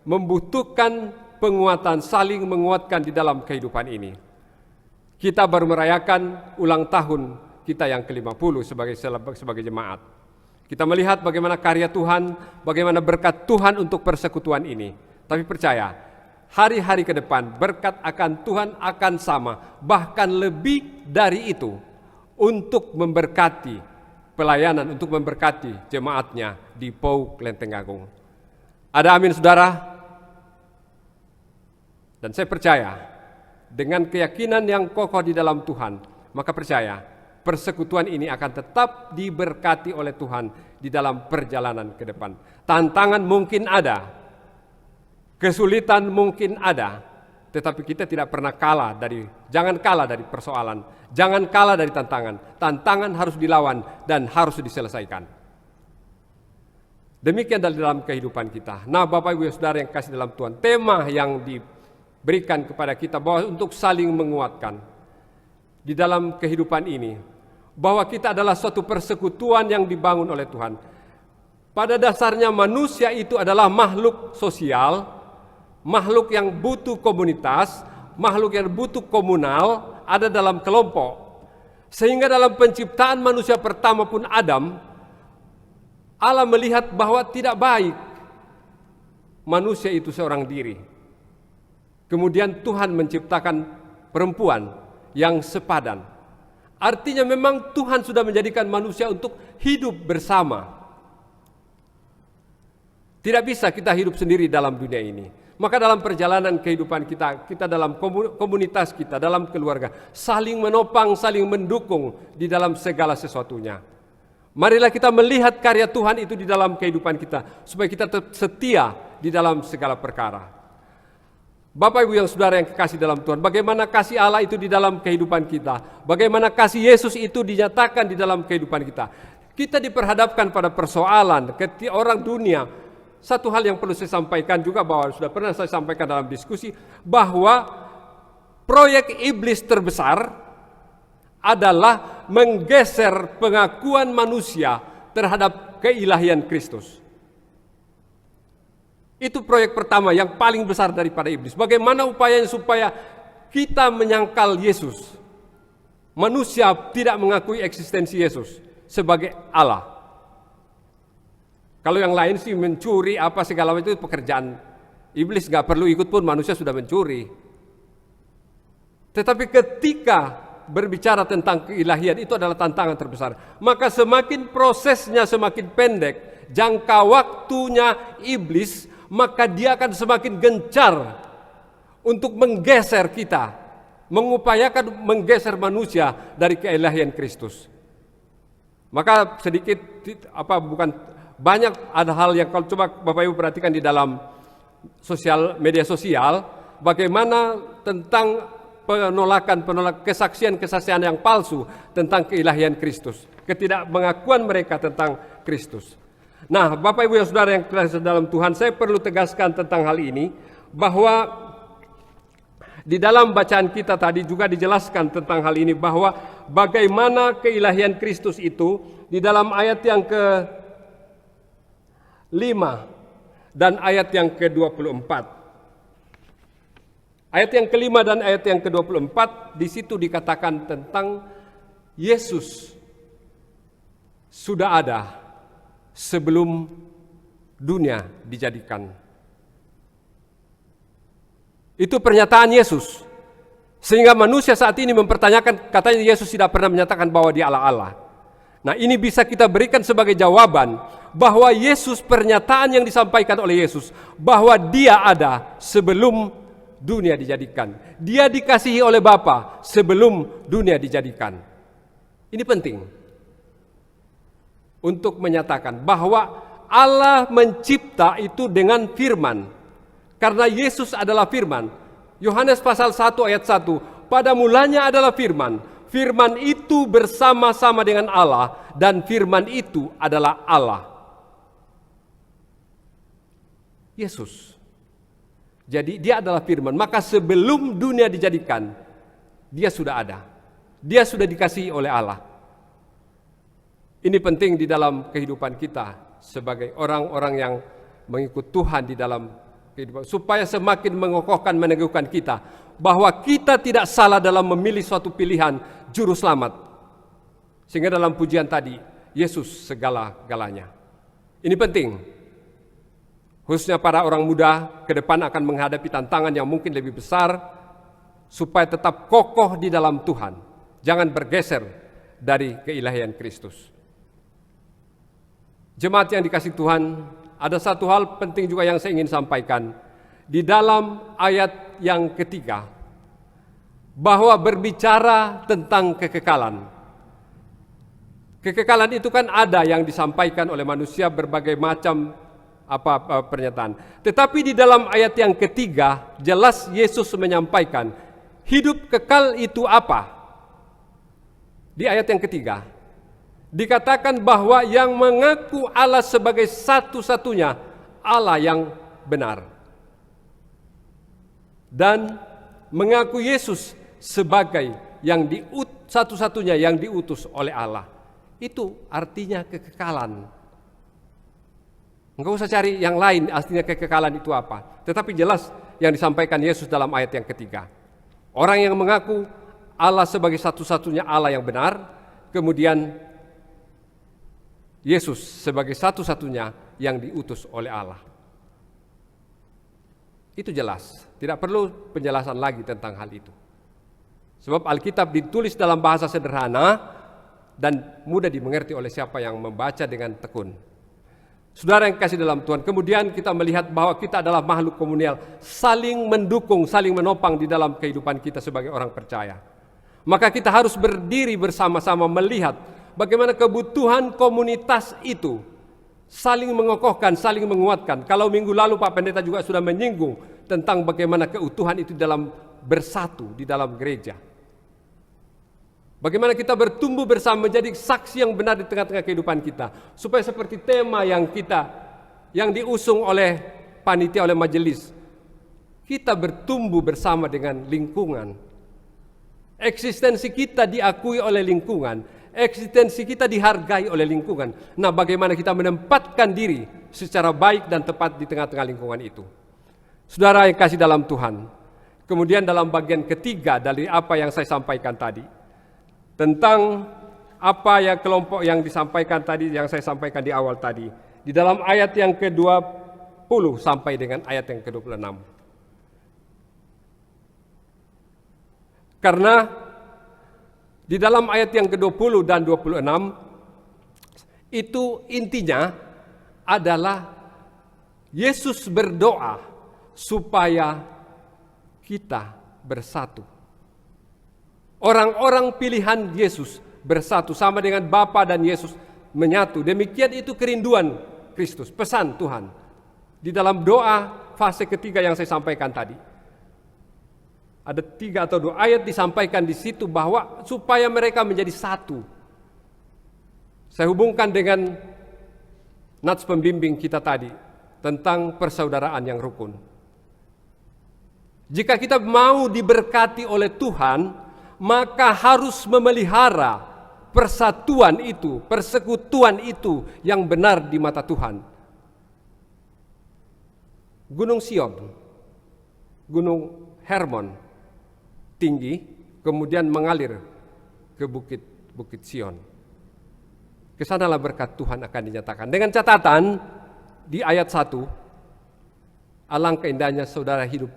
membutuhkan penguatan, saling menguatkan di dalam kehidupan ini. Kita baru merayakan ulang tahun kita yang ke-50 sebagai jemaat. Kita melihat bagaimana karya Tuhan, bagaimana berkat Tuhan untuk persekutuan ini. Tapi percaya, hari-hari ke depan berkat akan Tuhan akan sama, bahkan lebih dari itu, untuk memberkati pelayanan, untuk memberkati jemaatnya di POU Kelenteng Agung. Ada amin, saudara? Dan saya percaya, dengan keyakinan yang kokoh di dalam Tuhan, maka percaya, persekutuan ini akan tetap diberkati oleh Tuhan di dalam perjalanan ke depan. Tantangan mungkin ada, kesulitan mungkin ada, tetapi kita tidak pernah jangan kalah dari persoalan, jangan kalah dari tantangan. Tantangan harus dilawan dan harus diselesaikan. Demikian dalam kehidupan kita. Nah, Bapak Ibu Saudara yang kasih dalam Tuhan, tema yang diberikan kepada kita bahwa untuk saling menguatkan di dalam kehidupan ini, bahwa kita adalah suatu persekutuan yang dibangun oleh Tuhan. Pada dasarnya manusia itu adalah makhluk sosial, makhluk yang butuh komunitas, makhluk yang butuh komunal, ada dalam kelompok. Sehingga dalam penciptaan manusia pertama pun Adam, Allah melihat bahwa tidak baik manusia itu seorang diri. Kemudian Tuhan menciptakan perempuan yang sepadan. Artinya memang Tuhan sudah menjadikan manusia untuk hidup bersama. Tidak bisa kita hidup sendiri dalam dunia ini. Maka dalam perjalanan kehidupan kita dalam komunitas kita, dalam keluarga, saling menopang, saling mendukung di dalam segala sesuatunya. Marilah kita melihat karya Tuhan itu di dalam kehidupan kita, supaya kita tetap setia di dalam segala perkara. Bapak Ibu yang saudara yang kekasih dalam Tuhan, bagaimana kasih Allah itu di dalam kehidupan kita, bagaimana kasih Yesus itu dinyatakan di dalam kehidupan kita. Kita diperhadapkan pada persoalan ketika orang dunia. Satu hal yang perlu saya sampaikan juga, bahwa sudah pernah saya sampaikan dalam diskusi, bahwa proyek iblis terbesar adalah menggeser pengakuan manusia terhadap keilahian Kristus. Itu proyek pertama yang paling besar daripada iblis. Bagaimana upayanya supaya kita menyangkal Yesus. Manusia tidak mengakui eksistensi Yesus sebagai Allah. Kalau yang lain sih mencuri apa segala macam itu pekerjaan iblis, gak perlu ikut pun manusia sudah mencuri. Tetapi ketika berbicara tentang keilahian, itu adalah tantangan terbesar. Maka semakin prosesnya semakin pendek, jangka waktunya iblis, maka dia akan semakin gencar untuk menggeser kita, mengupayakan menggeser manusia dari keilahian Kristus. Maka sedikit banyak ada hal yang kalau coba Bapak Ibu perhatikan di dalam media sosial, bagaimana tentang penolakan kesaksian yang palsu tentang keilahian Kristus, ketidakpengakuan mereka tentang Kristus. Nah, Bapak Ibu yang saudara yang kekasih dalam Tuhan, saya perlu tegaskan tentang hal ini, bahwa di dalam bacaan kita tadi juga dijelaskan tentang hal ini, bahwa bagaimana keilahian Kristus itu di dalam ayat yang ke-5 dan ayat yang ke-24. Ayat yang ke-5 dan ayat yang ke-24, di situ dikatakan tentang Yesus sudah ada sebelum dunia dijadikan. Itu pernyataan Yesus. Sehingga manusia saat ini mempertanyakan, katanya Yesus tidak pernah menyatakan bahwa dia Allah. Nah, ini bisa kita berikan sebagai jawaban bahwa Yesus, pernyataan yang disampaikan oleh Yesus bahwa dia ada sebelum dunia dijadikan. Dia dikasihi oleh Bapa sebelum dunia dijadikan. Ini penting untuk menyatakan bahwa Allah mencipta itu dengan firman. Karena Yesus adalah firman. Yohanes pasal 1 ayat 1, pada mulanya adalah firman. Firman itu bersama-sama dengan Allah, dan firman itu adalah Allah. Yesus. Jadi dia adalah firman. Maka sebelum dunia dijadikan, dia sudah ada. Dia sudah dikasihi oleh Allah. Ini penting di dalam kehidupan kita sebagai orang-orang yang mengikut Tuhan di dalam kehidupan, supaya semakin mengokohkan, meneguhkan kita bahwa kita tidak salah dalam memilih suatu pilihan juru selamat. Sehingga dalam pujian tadi, Yesus segala-galanya. Ini penting, khususnya para orang muda ke depan akan menghadapi tantangan yang mungkin lebih besar, supaya tetap kokoh di dalam Tuhan, jangan bergeser dari keilahian Kristus. Jemaat yang dikasihi Tuhan, ada satu hal penting juga yang saya ingin sampaikan di dalam ayat yang ketiga, bahwa berbicara tentang kekekalan. Kekekalan itu kan ada yang disampaikan oleh manusia berbagai macam pernyataan. Tetapi di dalam ayat yang ketiga jelas Yesus menyampaikan hidup kekal itu apa? Di ayat yang ketiga dikatakan bahwa yang mengaku Allah sebagai satu-satunya Allah yang benar dan mengaku Yesus sebagai yang satu-satunya yang diutus oleh Allah. Itu artinya kekekalan. Enggak usah cari yang lain artinya kekekalan itu apa. Tetapi jelas yang disampaikan Yesus dalam ayat yang ketiga. Orang yang mengaku Allah sebagai satu-satunya Allah yang benar, kemudian Yesus sebagai satu-satunya yang diutus oleh Allah. Itu jelas, tidak perlu penjelasan lagi tentang hal itu. Sebab Alkitab ditulis dalam bahasa sederhana dan mudah dimengerti oleh siapa yang membaca dengan tekun. Saudara yang kasih dalam Tuhan, kemudian kita melihat bahwa kita adalah makhluk komunal, saling mendukung, saling menopang di dalam kehidupan kita sebagai orang percaya. Maka kita harus berdiri bersama-sama melihat bagaimana kebutuhan komunitas itu saling mengokohkan, saling menguatkan. Kalau minggu lalu Pak Pendeta juga sudah menyinggung tentang bagaimana keutuhan itu dalam bersatu di dalam gereja. Bagaimana kita bertumbuh bersama menjadi saksi yang benar di tengah-tengah kehidupan kita. Supaya seperti tema yang diusung oleh panitia, oleh majelis. Kita bertumbuh bersama dengan lingkungan. Eksistensi kita diakui oleh lingkungan. Eksistensi kita dihargai oleh lingkungan. Nah, bagaimana kita menempatkan diri secara baik dan tepat di tengah-tengah lingkungan itu. Saudara yang kasih dalam Tuhan. Kemudian dalam bagian ketiga dari apa yang saya sampaikan tadi. Tentang apa yang kelompok yang disampaikan tadi, yang saya sampaikan di awal tadi. Di dalam ayat yang ke-20 sampai dengan ayat yang ke-26. Karena di dalam ayat yang ke-20 dan 26 itu intinya adalah Yesus berdoa supaya kita bersatu. Orang-orang pilihan Yesus bersatu sama dengan Bapa dan Yesus menyatu. Demikian itu kerinduan Kristus, pesan Tuhan. Di dalam doa fase ketiga yang saya sampaikan tadi. Ada 3 atau 2 ayat disampaikan di situ bahwa supaya mereka menjadi satu. Saya hubungkan dengan nats pembimbing kita tadi tentang persaudaraan yang rukun. Jika kita mau diberkati oleh Tuhan, maka harus memelihara persatuan itu, persekutuan itu yang benar di mata Tuhan. Gunung Sion, Gunung Hermon, tinggi, kemudian mengalir ke bukit Sion. Kesanalah berkat Tuhan akan dinyatakan. Dengan catatan, di ayat 1, alangkah indahnya saudara hidup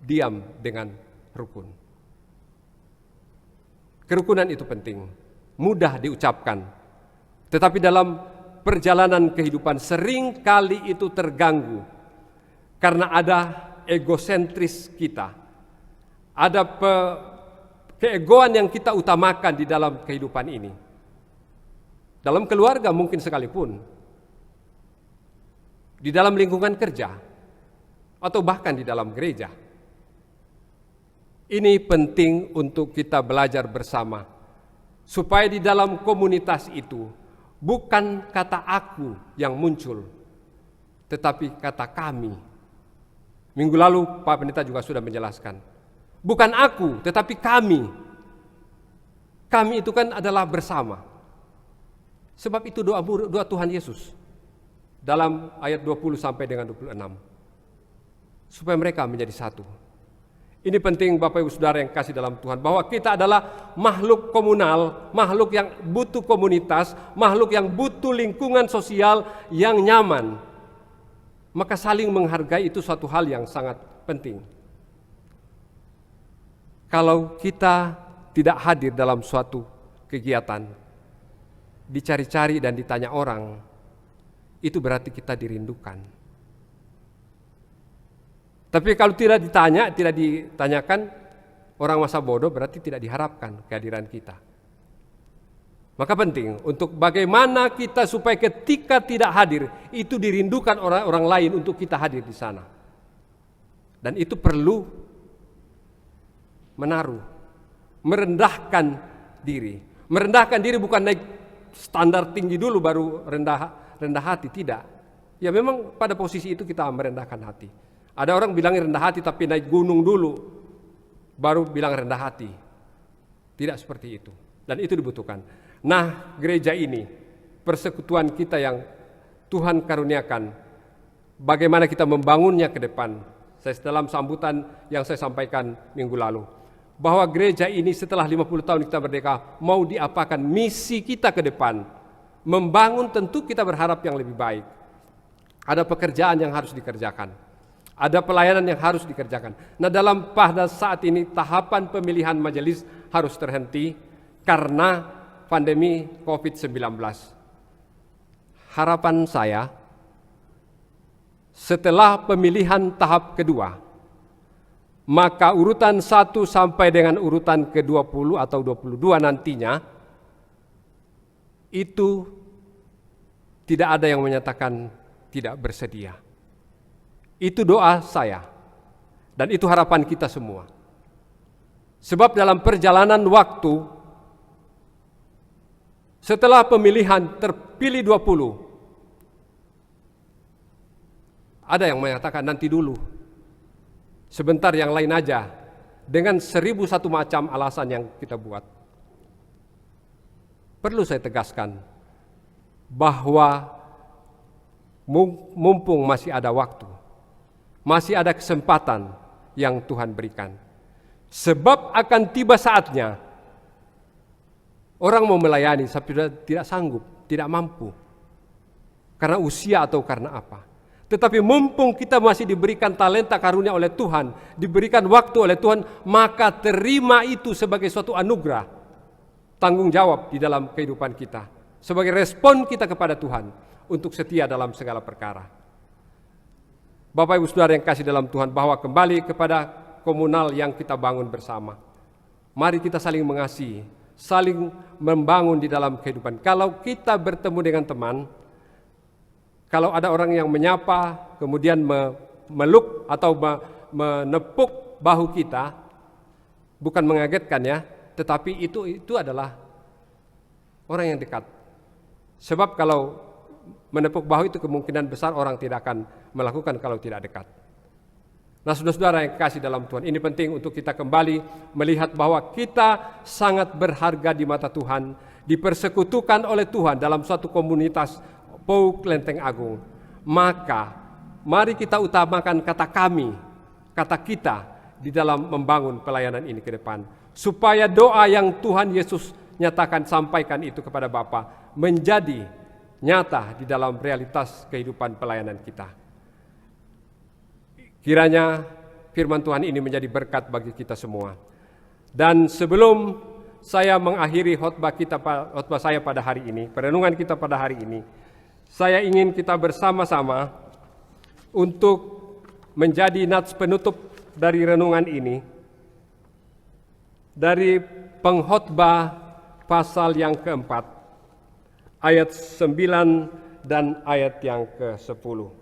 diam dengan rukun. Kerukunan itu penting, mudah diucapkan. Tetapi dalam perjalanan kehidupan sering kali itu terganggu. Karena ada egosentris kita. Ada keegoan yang kita utamakan di dalam kehidupan ini. Dalam keluarga mungkin sekalipun. Di dalam lingkungan kerja. Atau bahkan di dalam gereja. Ini penting untuk kita belajar bersama. Supaya di dalam komunitas itu bukan kata aku yang muncul, tetapi kata kami. Minggu lalu Pak Pendeta juga sudah menjelaskan. Bukan aku, tetapi kami. Kami itu kan adalah bersama. Sebab itu doa Tuhan Yesus. Dalam ayat 20 sampai dengan 26. supaya mereka menjadi satu. Ini penting Bapak Ibu Saudara yang kasih dalam Tuhan, bahwa kita adalah makhluk komunal, makhluk yang butuh komunitas, makhluk yang butuh lingkungan sosial yang nyaman. Maka saling menghargai itu suatu hal yang sangat penting. Kalau kita tidak hadir dalam suatu kegiatan, dicari-cari dan ditanya orang, itu berarti kita dirindukan. Tapi kalau tidak ditanya, tidak ditanyakan, orang masa bodoh, berarti tidak diharapkan kehadiran kita. Maka penting untuk bagaimana kita supaya ketika tidak hadir, itu dirindukan orang-orang lain untuk kita hadir di sana. Dan itu perlu menaruh, merendahkan diri. Merendahkan diri bukan naik standar tinggi dulu baru rendah hati, tidak. Ya memang pada posisi itu kita merendahkan hati. Ada orang bilang rendah hati tapi naik gunung dulu baru bilang rendah hati. Tidak seperti itu. Dan itu dibutuhkan. Nah, gereja ini, persekutuan kita yang Tuhan karuniakan, bagaimana kita membangunnya ke depan. Saya dalam sambutan yang saya sampaikan minggu lalu, bahwa gereja ini setelah 50 tahun kita merdeka, mau diapakan misi kita ke depan. Membangun tentu kita berharap yang lebih baik. Ada pekerjaan yang harus dikerjakan. Ada pelayanan yang harus dikerjakan. Nah, pada saat ini tahapan pemilihan majelis harus terhenti karena pandemi COVID-19. Harapan saya, setelah pemilihan tahap kedua, maka urutan 1 sampai dengan urutan ke-20 atau 22 nantinya, itu tidak ada yang menyatakan tidak bersedia. Itu doa saya, dan itu harapan kita semua. Sebab dalam perjalanan waktu, setelah pemilihan terpilih 20, ada yang menyatakan nanti dulu, sebentar yang lain aja, dengan 1001 macam alasan yang kita buat. Perlu saya tegaskan, bahwa mumpung masih ada waktu, masih ada kesempatan yang Tuhan berikan. Sebab akan tiba saatnya orang mau melayani tapi tidak sanggup, tidak mampu. Karena usia atau karena apa. Tetapi mumpung kita masih diberikan talenta karunia oleh Tuhan, diberikan waktu oleh Tuhan, maka terima itu sebagai suatu anugerah, tanggung jawab di dalam kehidupan kita, sebagai respon kita kepada Tuhan untuk setia dalam segala perkara. Bapak Ibu Saudara yang kasih dalam Tuhan, bahwa kembali kepada komunal yang kita bangun bersama. Mari kita saling mengasihi, saling membangun di dalam kehidupan. Kalau kita bertemu dengan teman, kalau ada orang yang menyapa, kemudian memeluk atau menepuk bahu kita, bukan mengagetkan ya, tetapi itu adalah orang yang dekat. Sebab kalau menepuk bahu itu kemungkinan besar orang tidak akan melakukan kalau tidak dekat. Nah, saudara-saudara yang kasih dalam Tuhan, ini penting untuk kita kembali melihat bahwa kita sangat berharga di mata Tuhan, dipersekutukan oleh Tuhan dalam suatu komunitas Pauk Lenteng Agung. Maka mari kita utamakan kata kami, kata kita di dalam membangun pelayanan ini ke depan, supaya doa yang Tuhan Yesus nyatakan, sampaikan itu kepada Bapa menjadi nyata di dalam realitas kehidupan pelayanan kita. Kiranya firman Tuhan ini menjadi berkat bagi kita semua. Dan sebelum saya mengakhiri khotbah saya pada hari ini, perenungan kita pada hari ini, saya ingin kita bersama-sama untuk menjadi nats penutup dari renungan ini, dari pengkhotbah pasal yang keempat, ayat 9 dan ayat yang ke-10.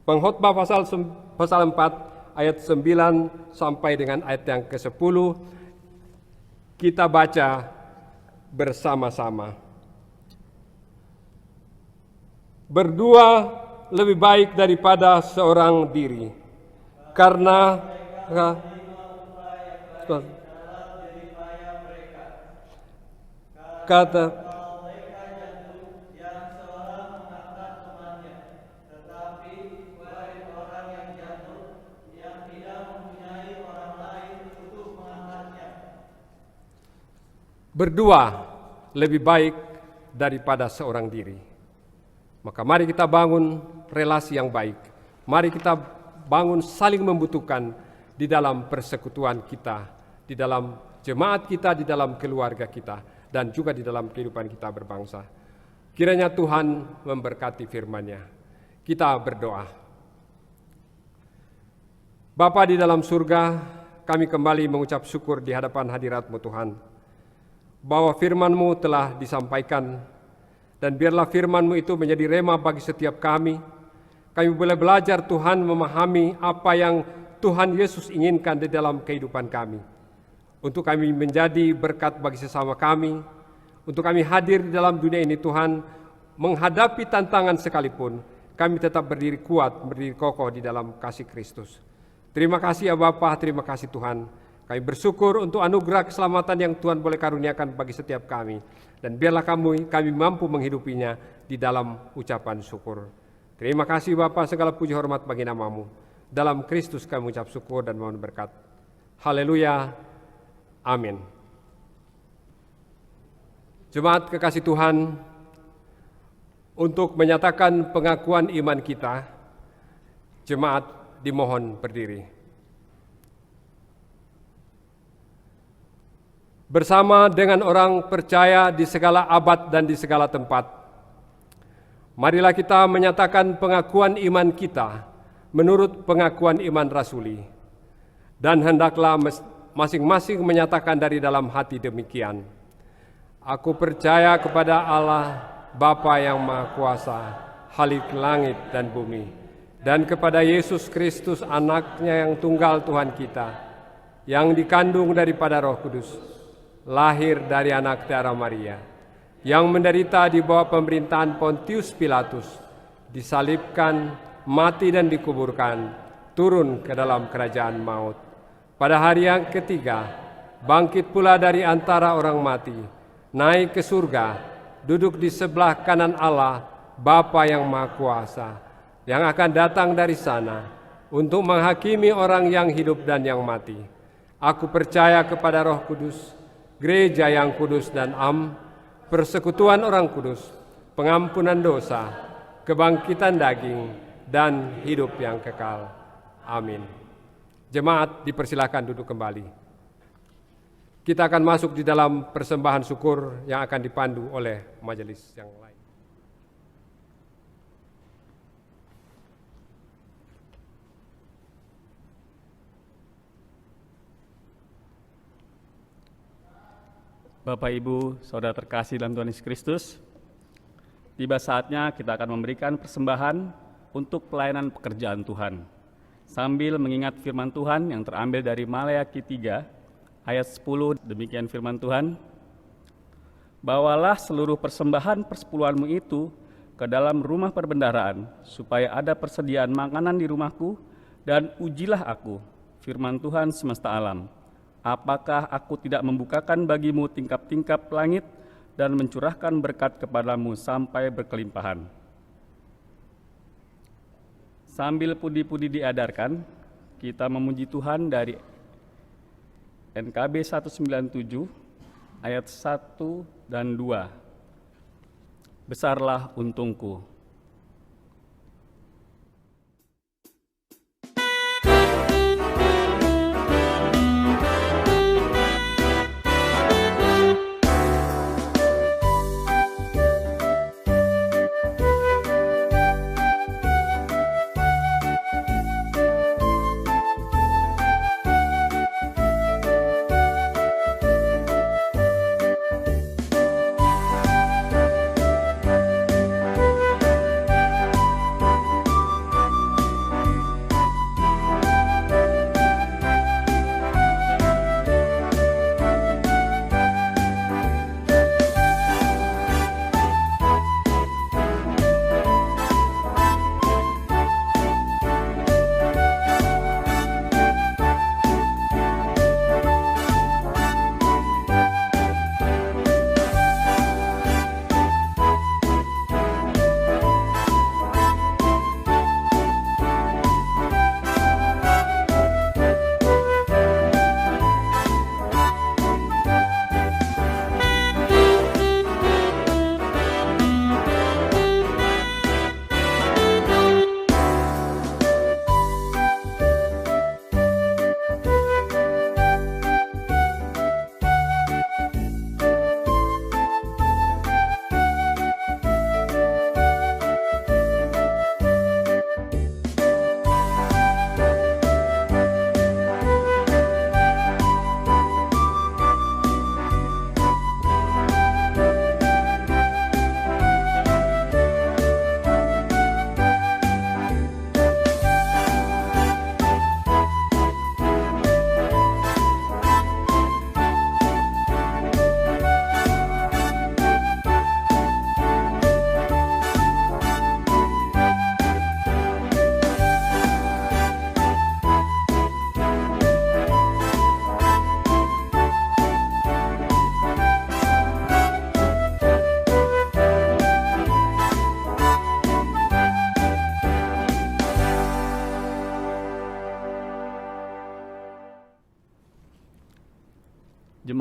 Pengkhotbah pasal 4 ayat 9 sampai dengan ayat yang ke-10 kita baca bersama-sama. Berdua lebih baik daripada seorang diri, karena kata berdua lebih baik daripada seorang diri. Maka mari kita bangun relasi yang baik. Mari kita bangun saling membutuhkan di dalam persekutuan kita, di dalam jemaat kita, di dalam keluarga kita, dan juga di dalam kehidupan kita berbangsa. Kiranya Tuhan memberkati firman-Nya. Kita berdoa. Bapa di dalam surga, kami kembali mengucap syukur di hadapan hadirat-Mu Tuhan, bahwa firman-Mu telah disampaikan, dan biarlah firman-Mu itu menjadi rema bagi setiap kami. Kami boleh belajar Tuhan memahami apa yang Tuhan Yesus inginkan di dalam kehidupan kami. Untuk kami menjadi berkat bagi sesama kami, untuk kami hadir di dalam dunia ini Tuhan, menghadapi tantangan sekalipun, kami tetap berdiri kuat, berdiri kokoh di dalam kasih Kristus. Terima kasih ya Bapa, terima kasih Tuhan. Kami bersyukur untuk anugerah keselamatan yang Tuhan boleh karuniakan bagi setiap kami. Dan biarlah kami mampu menghidupinya di dalam ucapan syukur. Terima kasih Bapa, segala puji hormat bagi nama-Mu. Dalam Kristus kami ucap syukur dan mohon berkat. Haleluya. Amin. Jemaat kekasih Tuhan, untuk menyatakan pengakuan iman kita, jemaat dimohon berdiri. Bersama dengan orang percaya di segala abad dan di segala tempat, marilah kita menyatakan pengakuan iman kita menurut pengakuan iman rasuli. Dan hendaklah masing-masing menyatakan dari dalam hati demikian. Aku percaya kepada Allah, Bapa yang Maha Kuasa, Khalik langit dan bumi, dan kepada Yesus Kristus, Anaknya yang tunggal Tuhan kita, yang dikandung daripada Roh Kudus, lahir dari anak Tiara Maria, yang menderita di bawah pemerintahan Pontius Pilatus, disalibkan, mati dan dikuburkan, turun ke dalam kerajaan maut. Pada hari yang ketiga, bangkit pula dari antara orang mati, naik ke surga, duduk di sebelah kanan Allah, Bapa yang Maha Kuasa, yang akan datang dari sana untuk menghakimi orang yang hidup dan yang mati. Aku percaya kepada Roh Kudus, gereja yang kudus dan am, persekutuan orang kudus, pengampunan dosa, kebangkitan daging, dan hidup yang kekal. Amin. Jemaat dipersilakan duduk kembali. Kita akan masuk di dalam persembahan syukur yang akan dipandu oleh majelis yang lain. Bapak, Ibu, Saudara terkasih dalam Tuhan Yesus Kristus, tiba saatnya kita akan memberikan persembahan untuk pelayanan pekerjaan Tuhan, sambil mengingat firman Tuhan yang terambil dari Maleakhi 3, ayat 10, demikian firman Tuhan, bawalah seluruh persembahan persepuluhanmu itu ke dalam rumah perbendaharaan, supaya ada persediaan makanan di rumahku, dan ujilah aku, firman Tuhan semesta alam. Apakah aku tidak membukakan bagimu tingkap-tingkap langit dan mencurahkan berkat kepadamu sampai berkelimpahan? Sambil puji-puji diadarkan, kita memuji Tuhan dari NKB 197 ayat 1 dan 2. Besarlah untungku.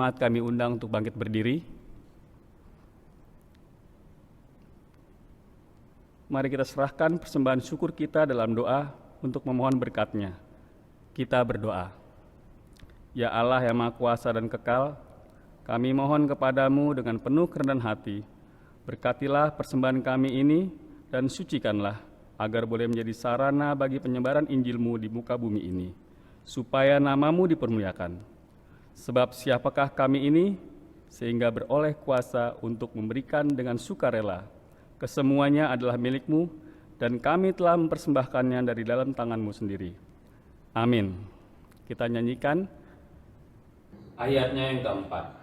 jemaat kami undang untuk bangkit berdiri. Mari kita serahkan persembahan syukur kita dalam doa untuk memohon berkat-Nya. Kita berdoa. Ya Allah yang Maha Kuasa dan Kekal, kami mohon kepadamu dengan penuh kerendahan hati, berkatilah persembahan kami ini dan sucikanlah, agar boleh menjadi sarana bagi penyebaran Injil-Mu di muka bumi ini, supaya nama-Mu dipermuliakan. Sebab siapakah kami ini, sehingga beroleh kuasa untuk memberikan dengan sukarela. Kesemuanya adalah milik-Mu, dan kami telah mempersembahkannya dari dalam tangan-Mu sendiri. Amin. Kita nyanyikan ayatnya yang keempat.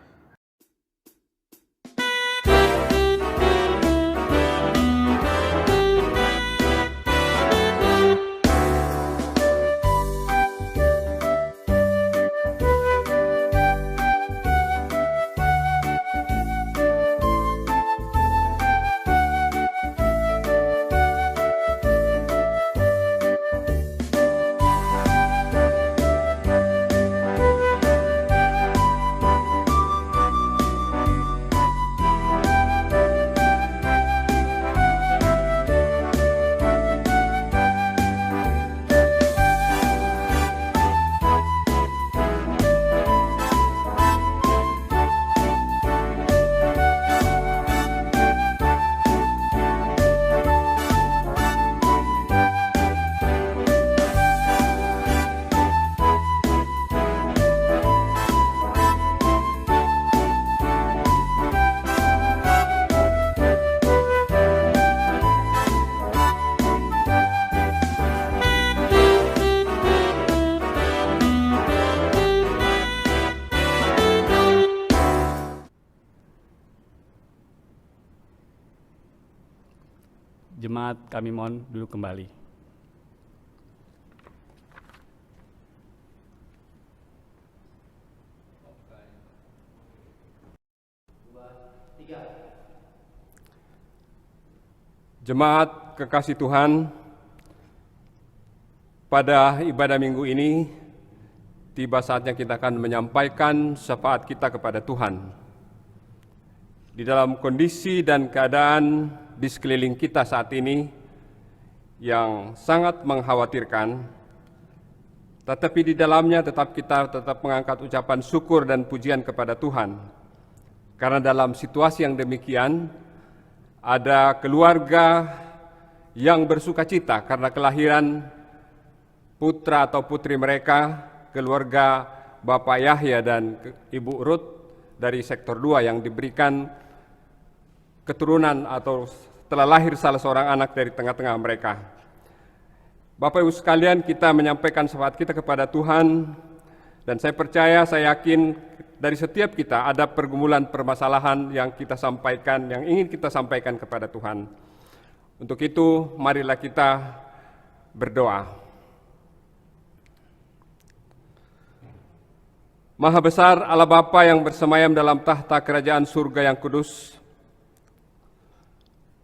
Jemaat kami mohon duduk kembali. Jemaat kekasih Tuhan, pada ibadah minggu ini tiba saatnya kita akan menyampaikan syafaat kita kepada Tuhan. Di dalam kondisi dan keadaan di sekeliling kita saat ini yang sangat mengkhawatirkan, tetapi di dalamnya kita tetap mengangkat ucapan syukur dan pujian kepada Tuhan. Karena dalam situasi yang demikian, ada keluarga yang bersukacita karena kelahiran putra atau putri mereka, keluarga Bapak Yahya dan Ibu Ruth dari sektor 2 yang diberikan keturunan atau telah lahir salah seorang anak dari tengah-tengah mereka. Bapak Ibu sekalian, kita menyampaikan syafaat kita kepada Tuhan, dan saya percaya, saya yakin dari setiap kita ada pergumulan permasalahan yang kita sampaikan, yang ingin kita sampaikan kepada Tuhan. Untuk itu, marilah kita berdoa. Maha besar Allah Bapa yang bersemayam dalam tahta kerajaan surga yang kudus,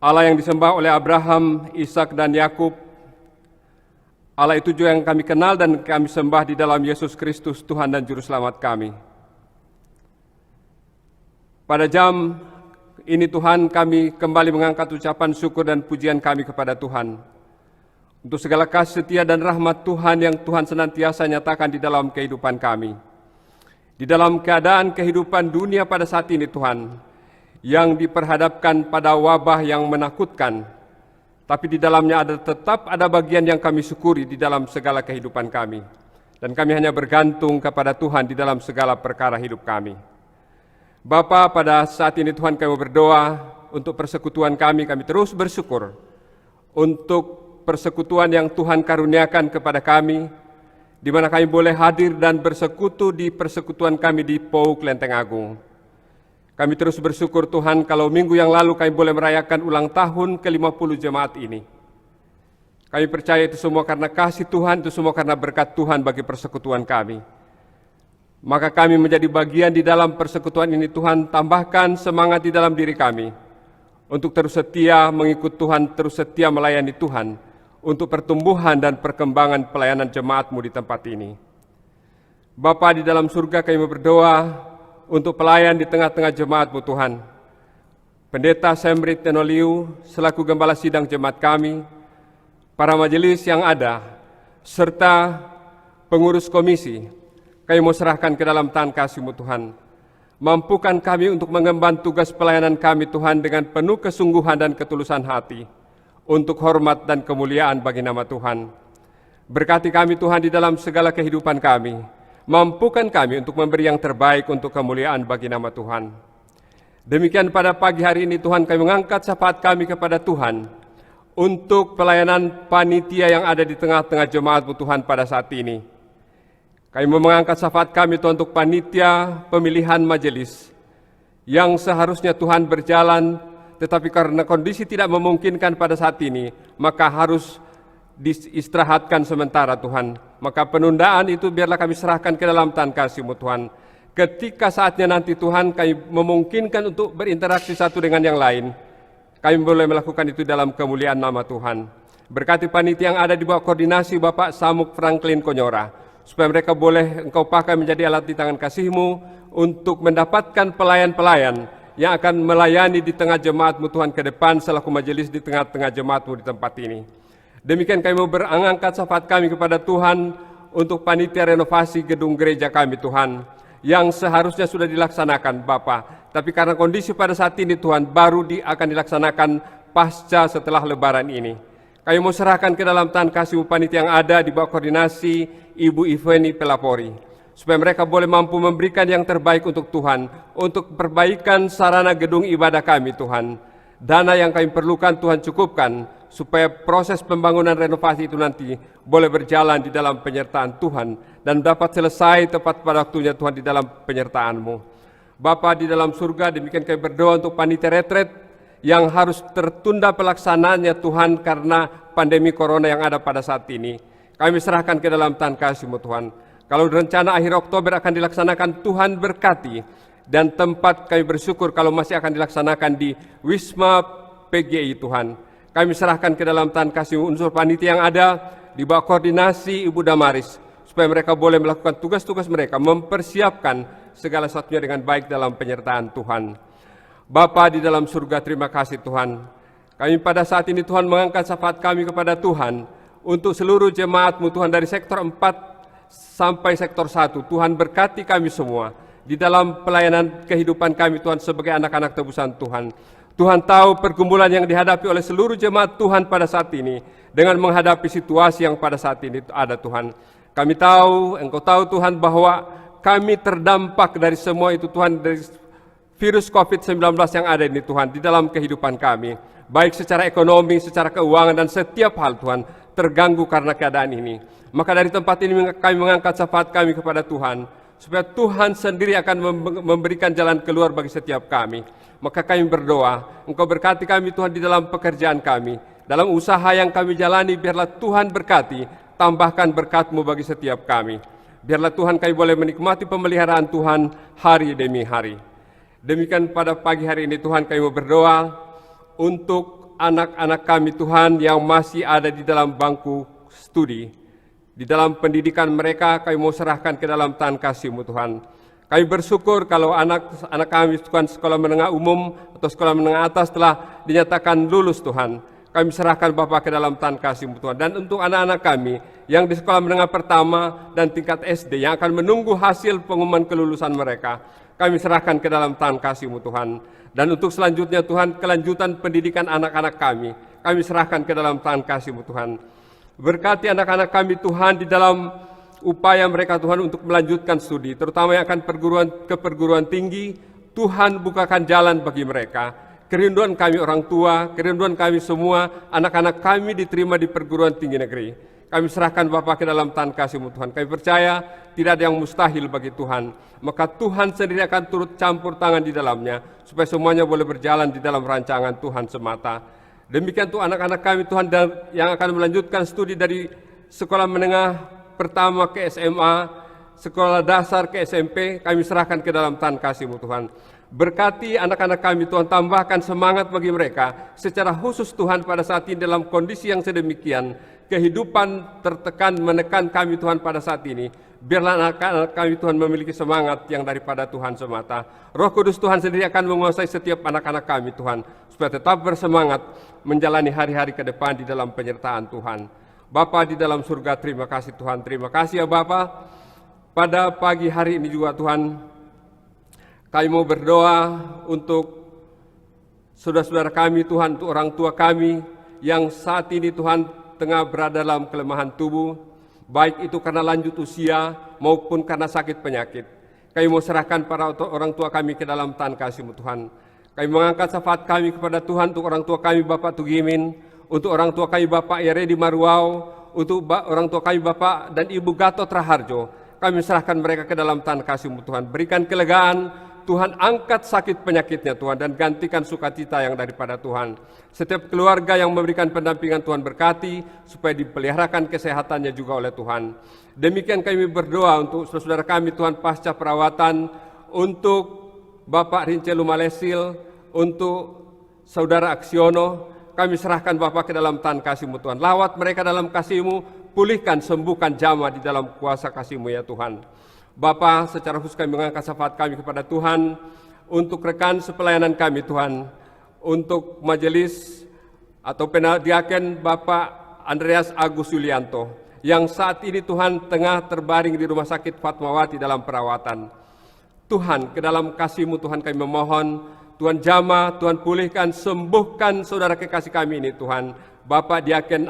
Allah yang disembah oleh Abraham, Ishak dan Yakub, Allah itu juga yang kami kenal dan kami sembah di dalam Yesus Kristus, Tuhan dan Juru Selamat kami. Pada jam ini Tuhan, kami kembali mengangkat ucapan syukur dan pujian kami kepada Tuhan untuk segala kasih setia dan rahmat Tuhan yang Tuhan senantiasa nyatakan di dalam kehidupan kami. Di dalam keadaan kehidupan dunia pada saat ini Tuhan, yang diperhadapkan pada wabah yang menakutkan, tapi di dalamnya tetap ada bagian yang kami syukuri di dalam segala kehidupan kami. Dan kami hanya bergantung kepada Tuhan di dalam segala perkara hidup kami. Bapa, pada saat ini Tuhan kami berdoa untuk persekutuan kami terus bersyukur untuk persekutuan yang Tuhan karuniakan kepada kami, di mana kami boleh hadir dan bersekutu di persekutuan kami di POU Klenteng Agung. Kami terus bersyukur Tuhan kalau minggu yang lalu kami boleh merayakan ulang tahun ke-50 jemaat ini. Kami percaya itu semua karena kasih Tuhan, itu semua karena berkat Tuhan bagi persekutuan kami. Maka kami menjadi bagian di dalam persekutuan ini Tuhan, tambahkan semangat di dalam diri kami untuk terus setia mengikut Tuhan, terus setia melayani Tuhan untuk pertumbuhan dan perkembangan pelayanan jemaat-Mu di tempat ini. Bapa di dalam surga, kami berdoa untuk pelayan di tengah-tengah jemaat-Mu Tuhan. Pendeta Semrit Tenoliu selaku Gembala Sidang Jemaat kami, para majelis yang ada, serta pengurus komisi, kami mau serahkan ke dalam tangan kasih-Mu Tuhan. Mampukan kami untuk mengemban tugas pelayanan kami Tuhan dengan penuh kesungguhan dan ketulusan hati, untuk hormat dan kemuliaan bagi nama Tuhan. Berkati kami Tuhan di dalam segala kehidupan kami, mampukan kami untuk memberi yang terbaik untuk kemuliaan bagi nama Tuhan. Demikian pada pagi hari ini Tuhan, kami mengangkat syafaat kami kepada Tuhan untuk pelayanan panitia yang ada di tengah-tengah jemaat-Mu Tuhan pada saat ini. Kami mengangkat syafaat kami Tuhan untuk panitia pemilihan majelis yang seharusnya Tuhan berjalan, tetapi karena kondisi tidak memungkinkan pada saat ini, maka harus diistirahatkan sementara Tuhan. Maka penundaan itu biarlah kami serahkan ke dalam tangan kasih-Mu Tuhan. Ketika saatnya nanti Tuhan kami memungkinkan untuk berinteraksi satu dengan yang lain, kami boleh melakukan itu dalam kemuliaan nama Tuhan. Berkati panitia yang ada di bawah koordinasi Bapak Samuk Franklin Konyora, supaya mereka boleh Engkau pakai menjadi alat di tangan kasih-Mu untuk mendapatkan pelayan-pelayan yang akan melayani di tengah jemaat-Mu Tuhan ke depan selaku majelis di tengah-tengah jemaat-Mu di tempat ini. Demikian kami mau berangkat syafaat kami kepada Tuhan untuk panitia renovasi gedung gereja kami Tuhan, yang seharusnya sudah dilaksanakan Bapa, tapi karena kondisi pada saat ini Tuhan baru akan dilaksanakan pasca setelah Lebaran ini. Kami mau serahkan ke dalam tangan kasih-Mu panitia yang ada di bawah koordinasi Ibu Iveni Pelapori, supaya mereka boleh mampu memberikan yang terbaik untuk Tuhan, untuk perbaikan sarana gedung ibadah kami Tuhan. Dana yang kami perlukan Tuhan cukupkan, supaya proses pembangunan renovasi itu nanti boleh berjalan di dalam penyertaan Tuhan dan dapat selesai tepat pada waktunya Tuhan di dalam penyertaan-Mu. Bapa di dalam surga, demikian kami berdoa untuk panitia retret yang harus tertunda pelaksanaannya Tuhan karena pandemi corona yang ada pada saat ini. Kami serahkan ke dalam tangan kasih-Mu Tuhan. Kalau rencana akhir Oktober akan dilaksanakan, Tuhan berkati, dan tempat kami bersyukur kalau masih akan dilaksanakan di Wisma PGI Tuhan. Kami serahkan ke dalam tangan kasih unsur panitia yang ada di bawah koordinasi Ibu Damaris, supaya mereka boleh melakukan tugas-tugas mereka, mempersiapkan segala sesuatunya dengan baik dalam penyertaan Tuhan. Bapa di dalam surga, terima kasih Tuhan. Kami pada saat ini Tuhan mengangkat syafaat kami kepada Tuhan untuk seluruh jemaat-Mu Tuhan dari sektor 4 sampai sektor 1. Tuhan berkati kami semua di dalam pelayanan kehidupan kami Tuhan sebagai anak-anak tebusan Tuhan. Tuhan tahu pergumulan yang dihadapi oleh seluruh jemaat Tuhan pada saat ini dengan menghadapi situasi yang pada saat ini ada Tuhan. Kami tahu, Engkau tahu Tuhan bahwa kami terdampak dari semua itu Tuhan, dari virus COVID-19 yang ada ini Tuhan di dalam kehidupan kami. Baik secara ekonomi, secara keuangan dan setiap hal Tuhan terganggu karena keadaan ini. Maka dari tempat ini kami mengangkat syafaat kami kepada Tuhan, supaya Tuhan sendiri akan memberikan jalan keluar bagi setiap kami. Maka kami berdoa, Engkau berkati kami Tuhan di dalam pekerjaan kami, dalam usaha yang kami jalani, biarlah Tuhan berkati, tambahkan berkat-Mu bagi setiap kami. Biarlah Tuhan kami boleh menikmati pemeliharaan Tuhan hari demi hari. Demikian pada pagi hari ini Tuhan kami mau berdoa untuk anak-anak kami Tuhan yang masih ada di dalam bangku studi. Di dalam pendidikan mereka kami mau serahkan ke dalam tangan kasih-Mu Tuhan. Kami bersyukur kalau anak kami Tuhan sekolah menengah umum atau sekolah menengah atas telah dinyatakan lulus Tuhan. Kami serahkan Bapa ke dalam tangan kasih-Mu Tuhan. Dan untuk anak-anak kami yang di sekolah menengah pertama dan tingkat SD yang akan menunggu hasil pengumuman kelulusan mereka, kami serahkan ke dalam tangan kasih-Mu Tuhan. Dan untuk selanjutnya Tuhan, kelanjutan pendidikan anak-anak kami serahkan ke dalam tangan kasih-Mu Tuhan. Berkati anak-anak kami Tuhan di dalam upaya mereka Tuhan untuk melanjutkan studi, terutama yang akan ke perguruan tinggi. Tuhan bukakan jalan bagi mereka. Kerinduan kami orang tua, kerinduan kami semua, anak-anak kami diterima di perguruan tinggi negeri. Kami serahkan Bapa ke dalam tangan kasih-Mu Tuhan. Kami percaya tidak ada yang mustahil bagi Tuhan. Maka Tuhan sendiri akan turut campur tangan di dalamnya, supaya semuanya boleh berjalan di dalam rancangan Tuhan semata. Demikian tuh anak-anak kami Tuhan yang akan melanjutkan studi dari sekolah menengah pertama ke SMA, sekolah dasar ke SMP, kami serahkan ke dalam tangan kasih-Mu Tuhan. Berkati anak-anak kami Tuhan, tambahkan semangat bagi mereka, secara khusus Tuhan pada saat ini dalam kondisi yang sedemikian, kehidupan tertekan menekan kami Tuhan pada saat ini. Biarlah anak-anak kami Tuhan memiliki semangat yang daripada Tuhan semata. Roh Kudus Tuhan sendiri akan menguasai setiap anak-anak kami Tuhan, supaya tetap bersemangat menjalani hari-hari ke depan di dalam penyertaan Tuhan. Bapa di dalam surga, terima kasih Tuhan. Terima kasih ya Bapa. Pada pagi hari ini juga Tuhan, kami mau berdoa untuk saudara-saudara kami Tuhan, untuk orang tua kami yang saat ini Tuhan tengah berada dalam kelemahan tubuh, baik itu karena lanjut usia maupun karena sakit penyakit. Kami mau serahkan para orang tua kami ke dalam tangan kasih-Mu Tuhan. Kami mengangkat syafaat kami kepada Tuhan untuk orang tua kami Bapak Tugimin, untuk orang tua kami Bapak Yaredi Maruau, untuk orang tua kami Bapak dan Ibu Gatot Raharjo. Kami serahkan mereka ke dalam tangan kasih-Mu Tuhan. Berikan kelegaan, Tuhan angkat sakit penyakitnya Tuhan, dan gantikan sukacita yang daripada Tuhan. Setiap keluarga yang memberikan pendampingan Tuhan berkati, supaya dipeliharakan kesehatannya juga oleh Tuhan. Demikian kami berdoa untuk saudara kami Tuhan pasca perawatan, untuk Bapak Rincelu Malesil, untuk Saudara Aksiono. Kami serahkan Bapak ke dalam tangan kasih-Mu Tuhan. Lawat mereka dalam kasih-Mu, pulihkan, sembuhkan jamaah di dalam kuasa kasih-Mu ya Tuhan. Bapa, secara khusus kami mengangkat syafaat kami kepada Tuhan untuk rekan sepelayanan kami Tuhan, untuk majelis atau penadiaken Bapak Andreas Agus Yulianto yang saat ini Tuhan tengah terbaring di Rumah Sakit Fatmawati dalam perawatan. Tuhan, ke dalam kasih-Mu Tuhan kami memohon, Tuhan jamah, Tuhan pulihkan, sembuhkan saudara kekasih kami ini Tuhan, Bapak Diaken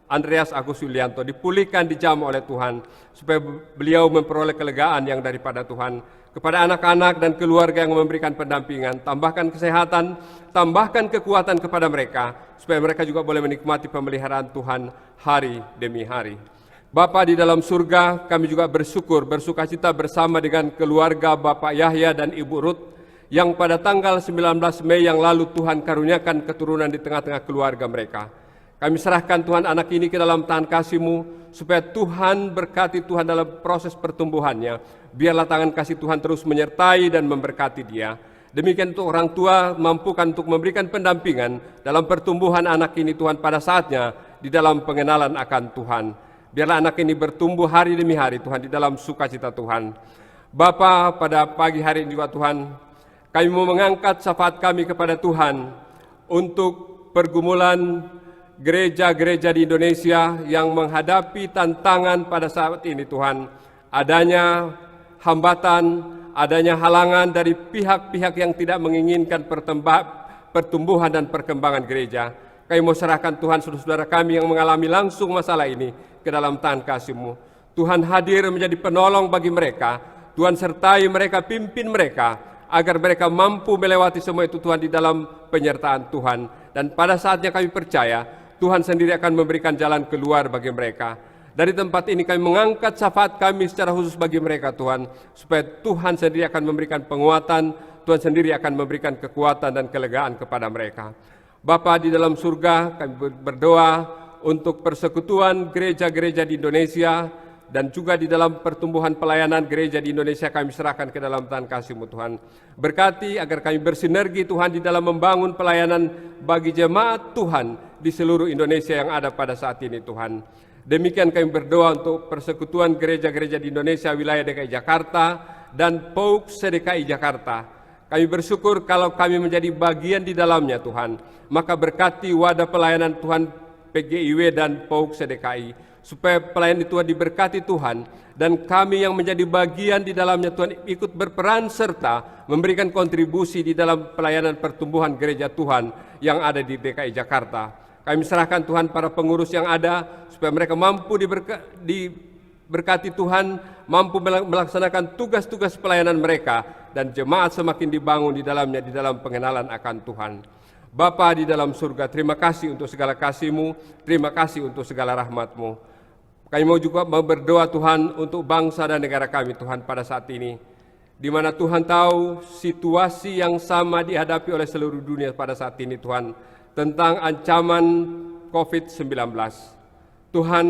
Andreas Agus Yulianto, dipulihkan, dijamah oleh Tuhan, supaya beliau memperoleh kelegaan yang daripada Tuhan. Kepada anak-anak dan keluarga yang memberikan pendampingan, tambahkan kesehatan, tambahkan kekuatan kepada mereka, supaya mereka juga boleh menikmati pemeliharaan Tuhan hari demi hari. Bapa di dalam surga, kami juga bersukacita bersama dengan keluarga Bapak Yahya dan Ibu Ruth, yang pada tanggal 19 Mei yang lalu Tuhan karuniakan keturunan di tengah-tengah keluarga mereka. Kami serahkan Tuhan anak ini ke dalam tangan kasih-Mu, supaya Tuhan berkati Tuhan dalam proses pertumbuhannya. Biarlah tangan kasih Tuhan terus menyertai dan memberkati dia. Demikian untuk orang tua, mampukan untuk memberikan pendampingan dalam pertumbuhan anak ini Tuhan pada saatnya di dalam pengenalan akan Tuhan. Biarlah anak ini bertumbuh hari demi hari Tuhan di dalam sukacita Tuhan. Bapa, pada pagi hari ini juga Tuhan, kami mau mengangkat syafaat kami kepada Tuhan untuk pergumulan gereja-gereja di Indonesia yang menghadapi tantangan pada saat ini Tuhan. Adanya hambatan, adanya halangan dari pihak-pihak yang tidak menginginkan pertumbuhan dan perkembangan gereja. Kami mau serahkan Tuhan saudara-saudara kami yang mengalami langsung masalah ini ke dalam tangan kasih-Mu. Tuhan hadir menjadi penolong bagi mereka. Tuhan sertai mereka, pimpin mereka, agar mereka mampu melewati semua itu Tuhan di dalam penyertaan Tuhan. Dan pada saatnya kami percaya, Tuhan sendiri akan memberikan jalan keluar bagi mereka. Dari tempat ini kami mengangkat syafaat kami secara khusus bagi mereka Tuhan, supaya Tuhan sendiri akan memberikan penguatan, Tuhan sendiri akan memberikan kekuatan dan kelegaan kepada mereka. Bapa di dalam surga, kami berdoa untuk persekutuan gereja-gereja di Indonesia, dan juga di dalam pertumbuhan pelayanan gereja di Indonesia kami serahkan ke dalam tangan kasih-Mu Tuhan. Berkati agar kami bersinergi Tuhan di dalam membangun pelayanan bagi jemaat Tuhan di seluruh Indonesia yang ada pada saat ini Tuhan. Demikian kami berdoa untuk persekutuan gereja-gereja di Indonesia wilayah DKI Jakarta dan POUK DKI Jakarta. Kami bersyukur kalau kami menjadi bagian di dalamnya Tuhan. Maka berkati wadah pelayanan Tuhan PGIW dan POUK DKI, supaya pelayanan Tuhan diberkati Tuhan, dan kami yang menjadi bagian di dalamnya Tuhan ikut berperan serta memberikan kontribusi di dalam pelayanan pertumbuhan gereja Tuhan yang ada di DKI Jakarta. Kami serahkan Tuhan para pengurus yang ada, supaya mereka mampu diberkati Tuhan, mampu melaksanakan tugas-tugas pelayanan mereka, dan jemaat semakin dibangun di dalamnya, di dalam pengenalan akan Tuhan. Bapa di dalam surga, terima kasih untuk segala kasih-Mu, terima kasih untuk segala rahmat-Mu. Kami mau juga berdoa Tuhan untuk bangsa dan negara kami Tuhan pada saat ini, di mana Tuhan tahu situasi yang sama dihadapi oleh seluruh dunia pada saat ini Tuhan, tentang ancaman COVID-19. Tuhan,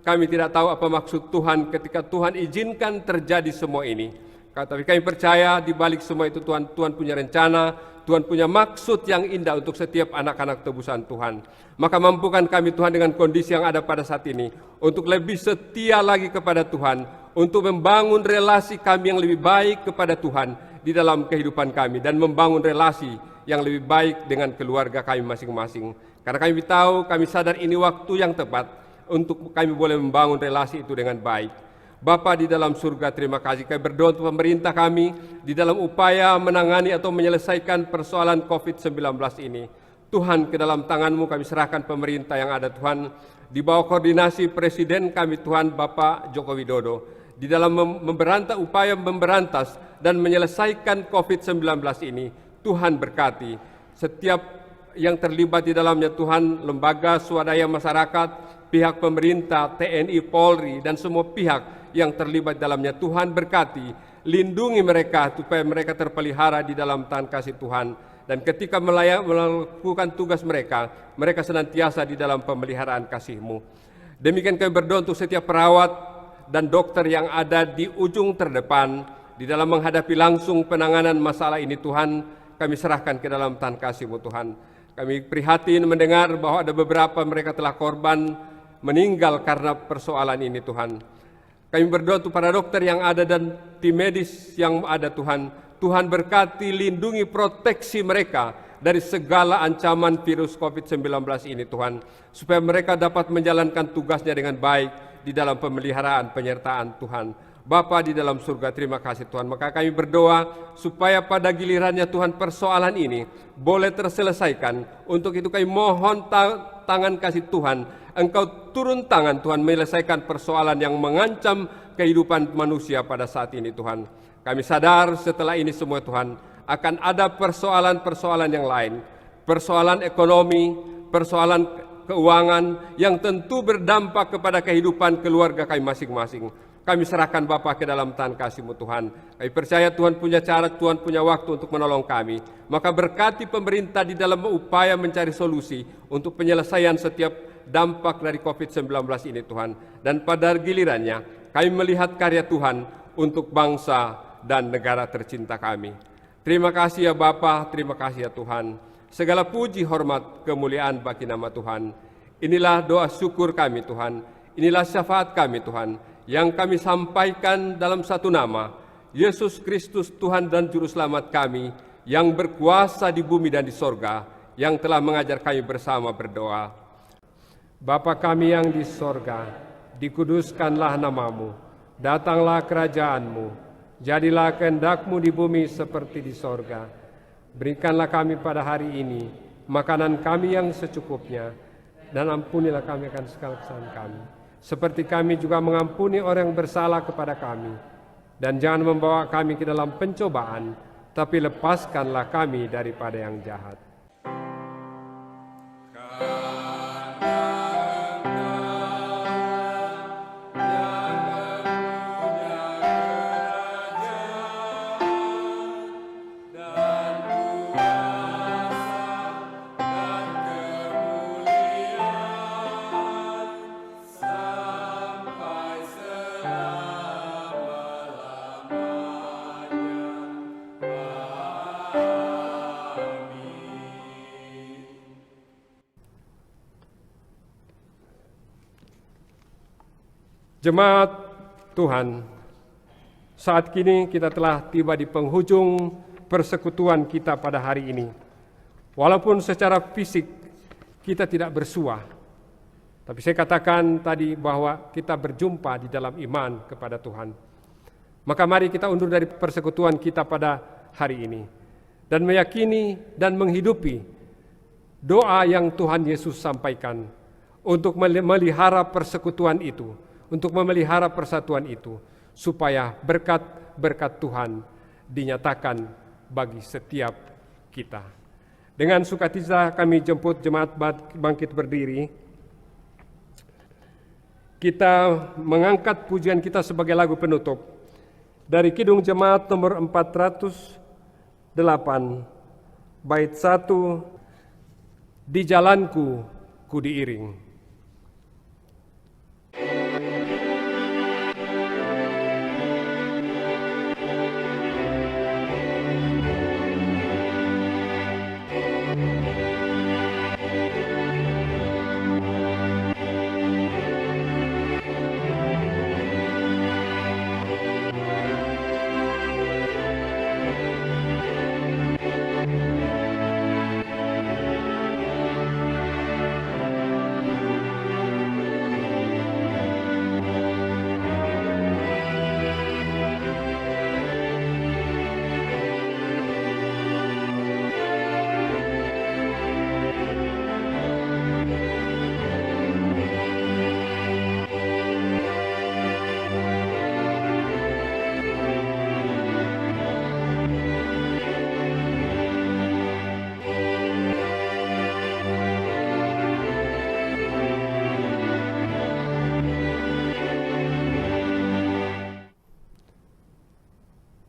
kami tidak tahu apa maksud Tuhan ketika Tuhan izinkan terjadi semua ini. Tapi kami percaya di balik semua itu Tuhan punya rencana, Tuhan punya maksud yang indah untuk setiap anak-anak tebusan Tuhan. Maka mampukan kami Tuhan dengan kondisi yang ada pada saat ini untuk lebih setia lagi kepada Tuhan, untuk membangun relasi kami yang lebih baik kepada Tuhan di dalam kehidupan kami, dan membangun relasi yang lebih baik dengan keluarga kami masing-masing. Karena kami tahu, kami sadar ini waktu yang tepat untuk kami boleh membangun relasi itu dengan baik. Bapa di dalam surga, terima kasih kami berdoa untuk pemerintah kami di dalam upaya menangani atau menyelesaikan persoalan COVID-19 ini. Tuhan, ke dalam tangan-Mu kami serahkan pemerintah yang ada Tuhan, di bawah koordinasi Presiden kami Tuhan Bapak Joko Widodo, di dalam upaya memberantas dan menyelesaikan COVID-19 ini. Tuhan berkati setiap yang terlibat di dalamnya Tuhan, lembaga swadaya masyarakat, pihak pemerintah, TNI, Polri, dan semua pihak yang terlibat dalamnya. Tuhan berkati, lindungi mereka supaya mereka terpelihara di dalam tangan kasih Tuhan. Dan ketika melakukan tugas mereka, mereka senantiasa di dalam pemeliharaan kasih-Mu. Demikian kami berdoa untuk setiap perawat dan dokter yang ada di ujung terdepan di dalam menghadapi langsung penanganan masalah ini Tuhan. Kami serahkan ke dalam tangan kasih-Mu Tuhan. Kami prihatin mendengar bahwa ada beberapa mereka telah korban meninggal karena persoalan ini Tuhan. Kami berdoa untuk para dokter yang ada dan tim medis yang ada Tuhan. Tuhan berkati, lindungi, proteksi mereka dari segala ancaman virus COVID-19 ini Tuhan. Supaya mereka dapat menjalankan tugasnya dengan baik di dalam pemeliharaan penyertaan Tuhan. Bapa di dalam surga, terima kasih Tuhan. Maka kami berdoa supaya pada gilirannya Tuhan persoalan ini boleh terselesaikan. Untuk itu kami mohon tangan kasih Tuhan, Engkau turun tangan Tuhan menyelesaikan persoalan yang mengancam kehidupan manusia pada saat ini Tuhan. Kami sadar setelah ini semua Tuhan akan ada persoalan-persoalan yang lain. Persoalan ekonomi, persoalan keuangan yang tentu berdampak kepada kehidupan keluarga kami masing-masing. Kami serahkan Bapa ke dalam tangan kasih-Mu Tuhan. Kami percaya Tuhan punya cara, Tuhan punya waktu untuk menolong kami. Maka berkati pemerintah di dalam upaya mencari solusi untuk penyelesaian setiap dampak dari COVID-19 ini Tuhan. Dan pada gilirannya kami melihat karya Tuhan untuk bangsa dan negara tercinta kami. Terima kasih ya Bapa, terima kasih ya Tuhan. Segala puji, hormat, kemuliaan bagi nama Tuhan. Inilah doa syukur kami Tuhan. Inilah syafaat kami Tuhan, yang kami sampaikan dalam satu nama, Yesus Kristus Tuhan dan Juru Selamat kami, yang berkuasa di bumi dan di sorga, yang telah mengajar kami bersama berdoa. Bapa kami yang di sorga, dikuduskanlah namamu, datanglah kerajaan-Mu, jadilah kehendak-Mu di bumi seperti di sorga. Berikanlah kami pada hari ini makanan kami yang secukupnya, dan ampunilah kami akan segala kesalahan kami, seperti kami juga mengampuni orang yang bersalah kepada kami. Dan jangan membawa kami ke dalam pencobaan, tapi lepaskanlah kami daripada yang jahat. Jemaat Tuhan, saat kini kita telah tiba di penghujung persekutuan kita pada hari ini. Walaupun secara fisik kita tidak bersua, tapi saya katakan tadi bahwa kita berjumpa di dalam iman kepada Tuhan. Maka mari kita undur dari persekutuan kita pada hari ini dan meyakini dan menghidupi doa yang Tuhan Yesus sampaikan untuk memelihara persekutuan itu, untuk memelihara persatuan itu, supaya berkat-berkat Tuhan dinyatakan bagi setiap kita. Dengan sukacita kami jemput jemaat bangkit berdiri. Kita mengangkat pujian kita sebagai lagu penutup dari Kidung Jemaat nomor 408, bait 1, di jalanku ku diiring.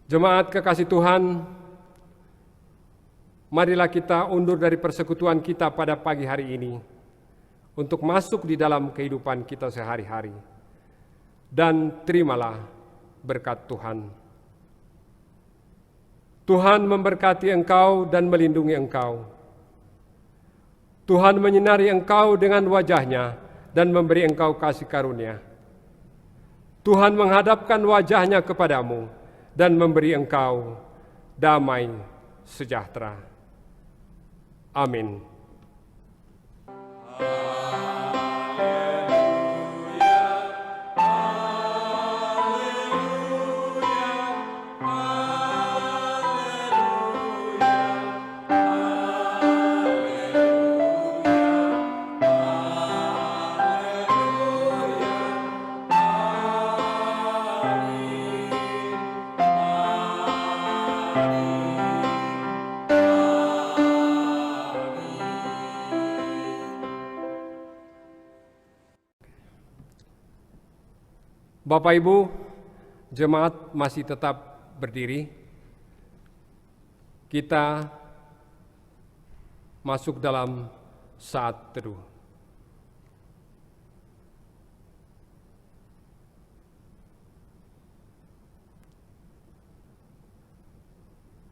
Jemaat kekasih Tuhan, marilah kita undur dari persekutuan kita pada pagi hari ini untuk masuk di dalam kehidupan kita sehari-hari. Dan terimalah berkat Tuhan. Tuhan memberkati engkau dan melindungi engkau. Tuhan menyinari engkau dengan wajah-Nya dan memberi engkau kasih karunia. Tuhan menghadapkan wajah-Nya kepadamu dan memberi engkau damai sejahtera. Amin. Bapak Ibu, jemaat masih tetap berdiri. Kita masuk dalam saat teduh.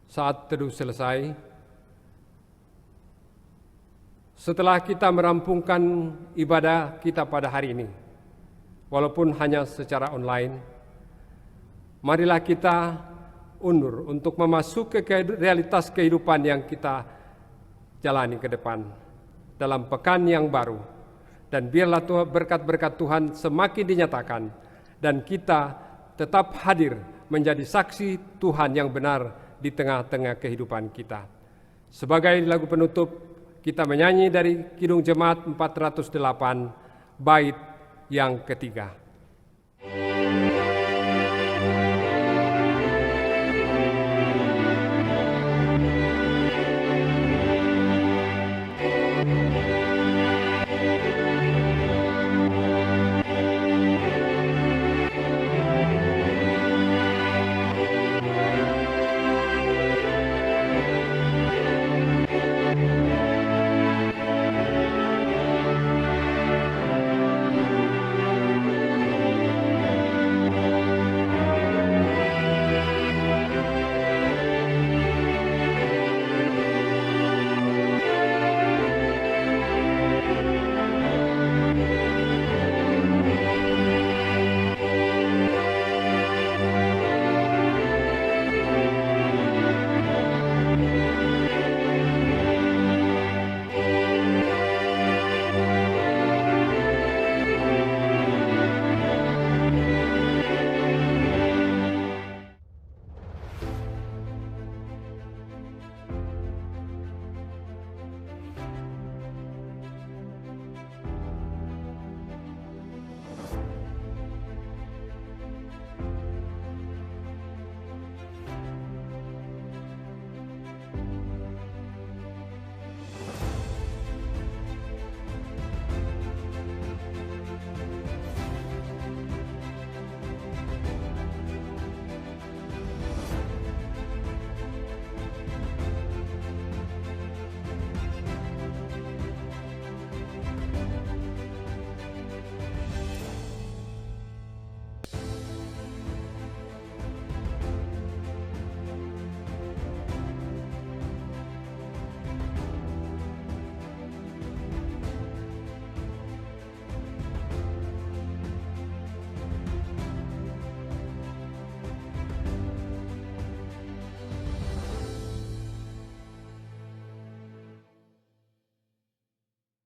Saat teduh selesai, setelah kita merampungkan ibadah kita pada hari ini, walaupun hanya secara online, marilah kita undur untuk memasuki realitas kehidupan yang kita jalani ke depan dalam pekan yang baru. Dan biarlah berkat-berkat Tuhan semakin dinyatakan dan kita tetap hadir menjadi saksi Tuhan yang benar di tengah-tengah kehidupan kita. Sebagai lagu penutup, kita menyanyi dari Kidung Jemaat 408, bait yang ketiga.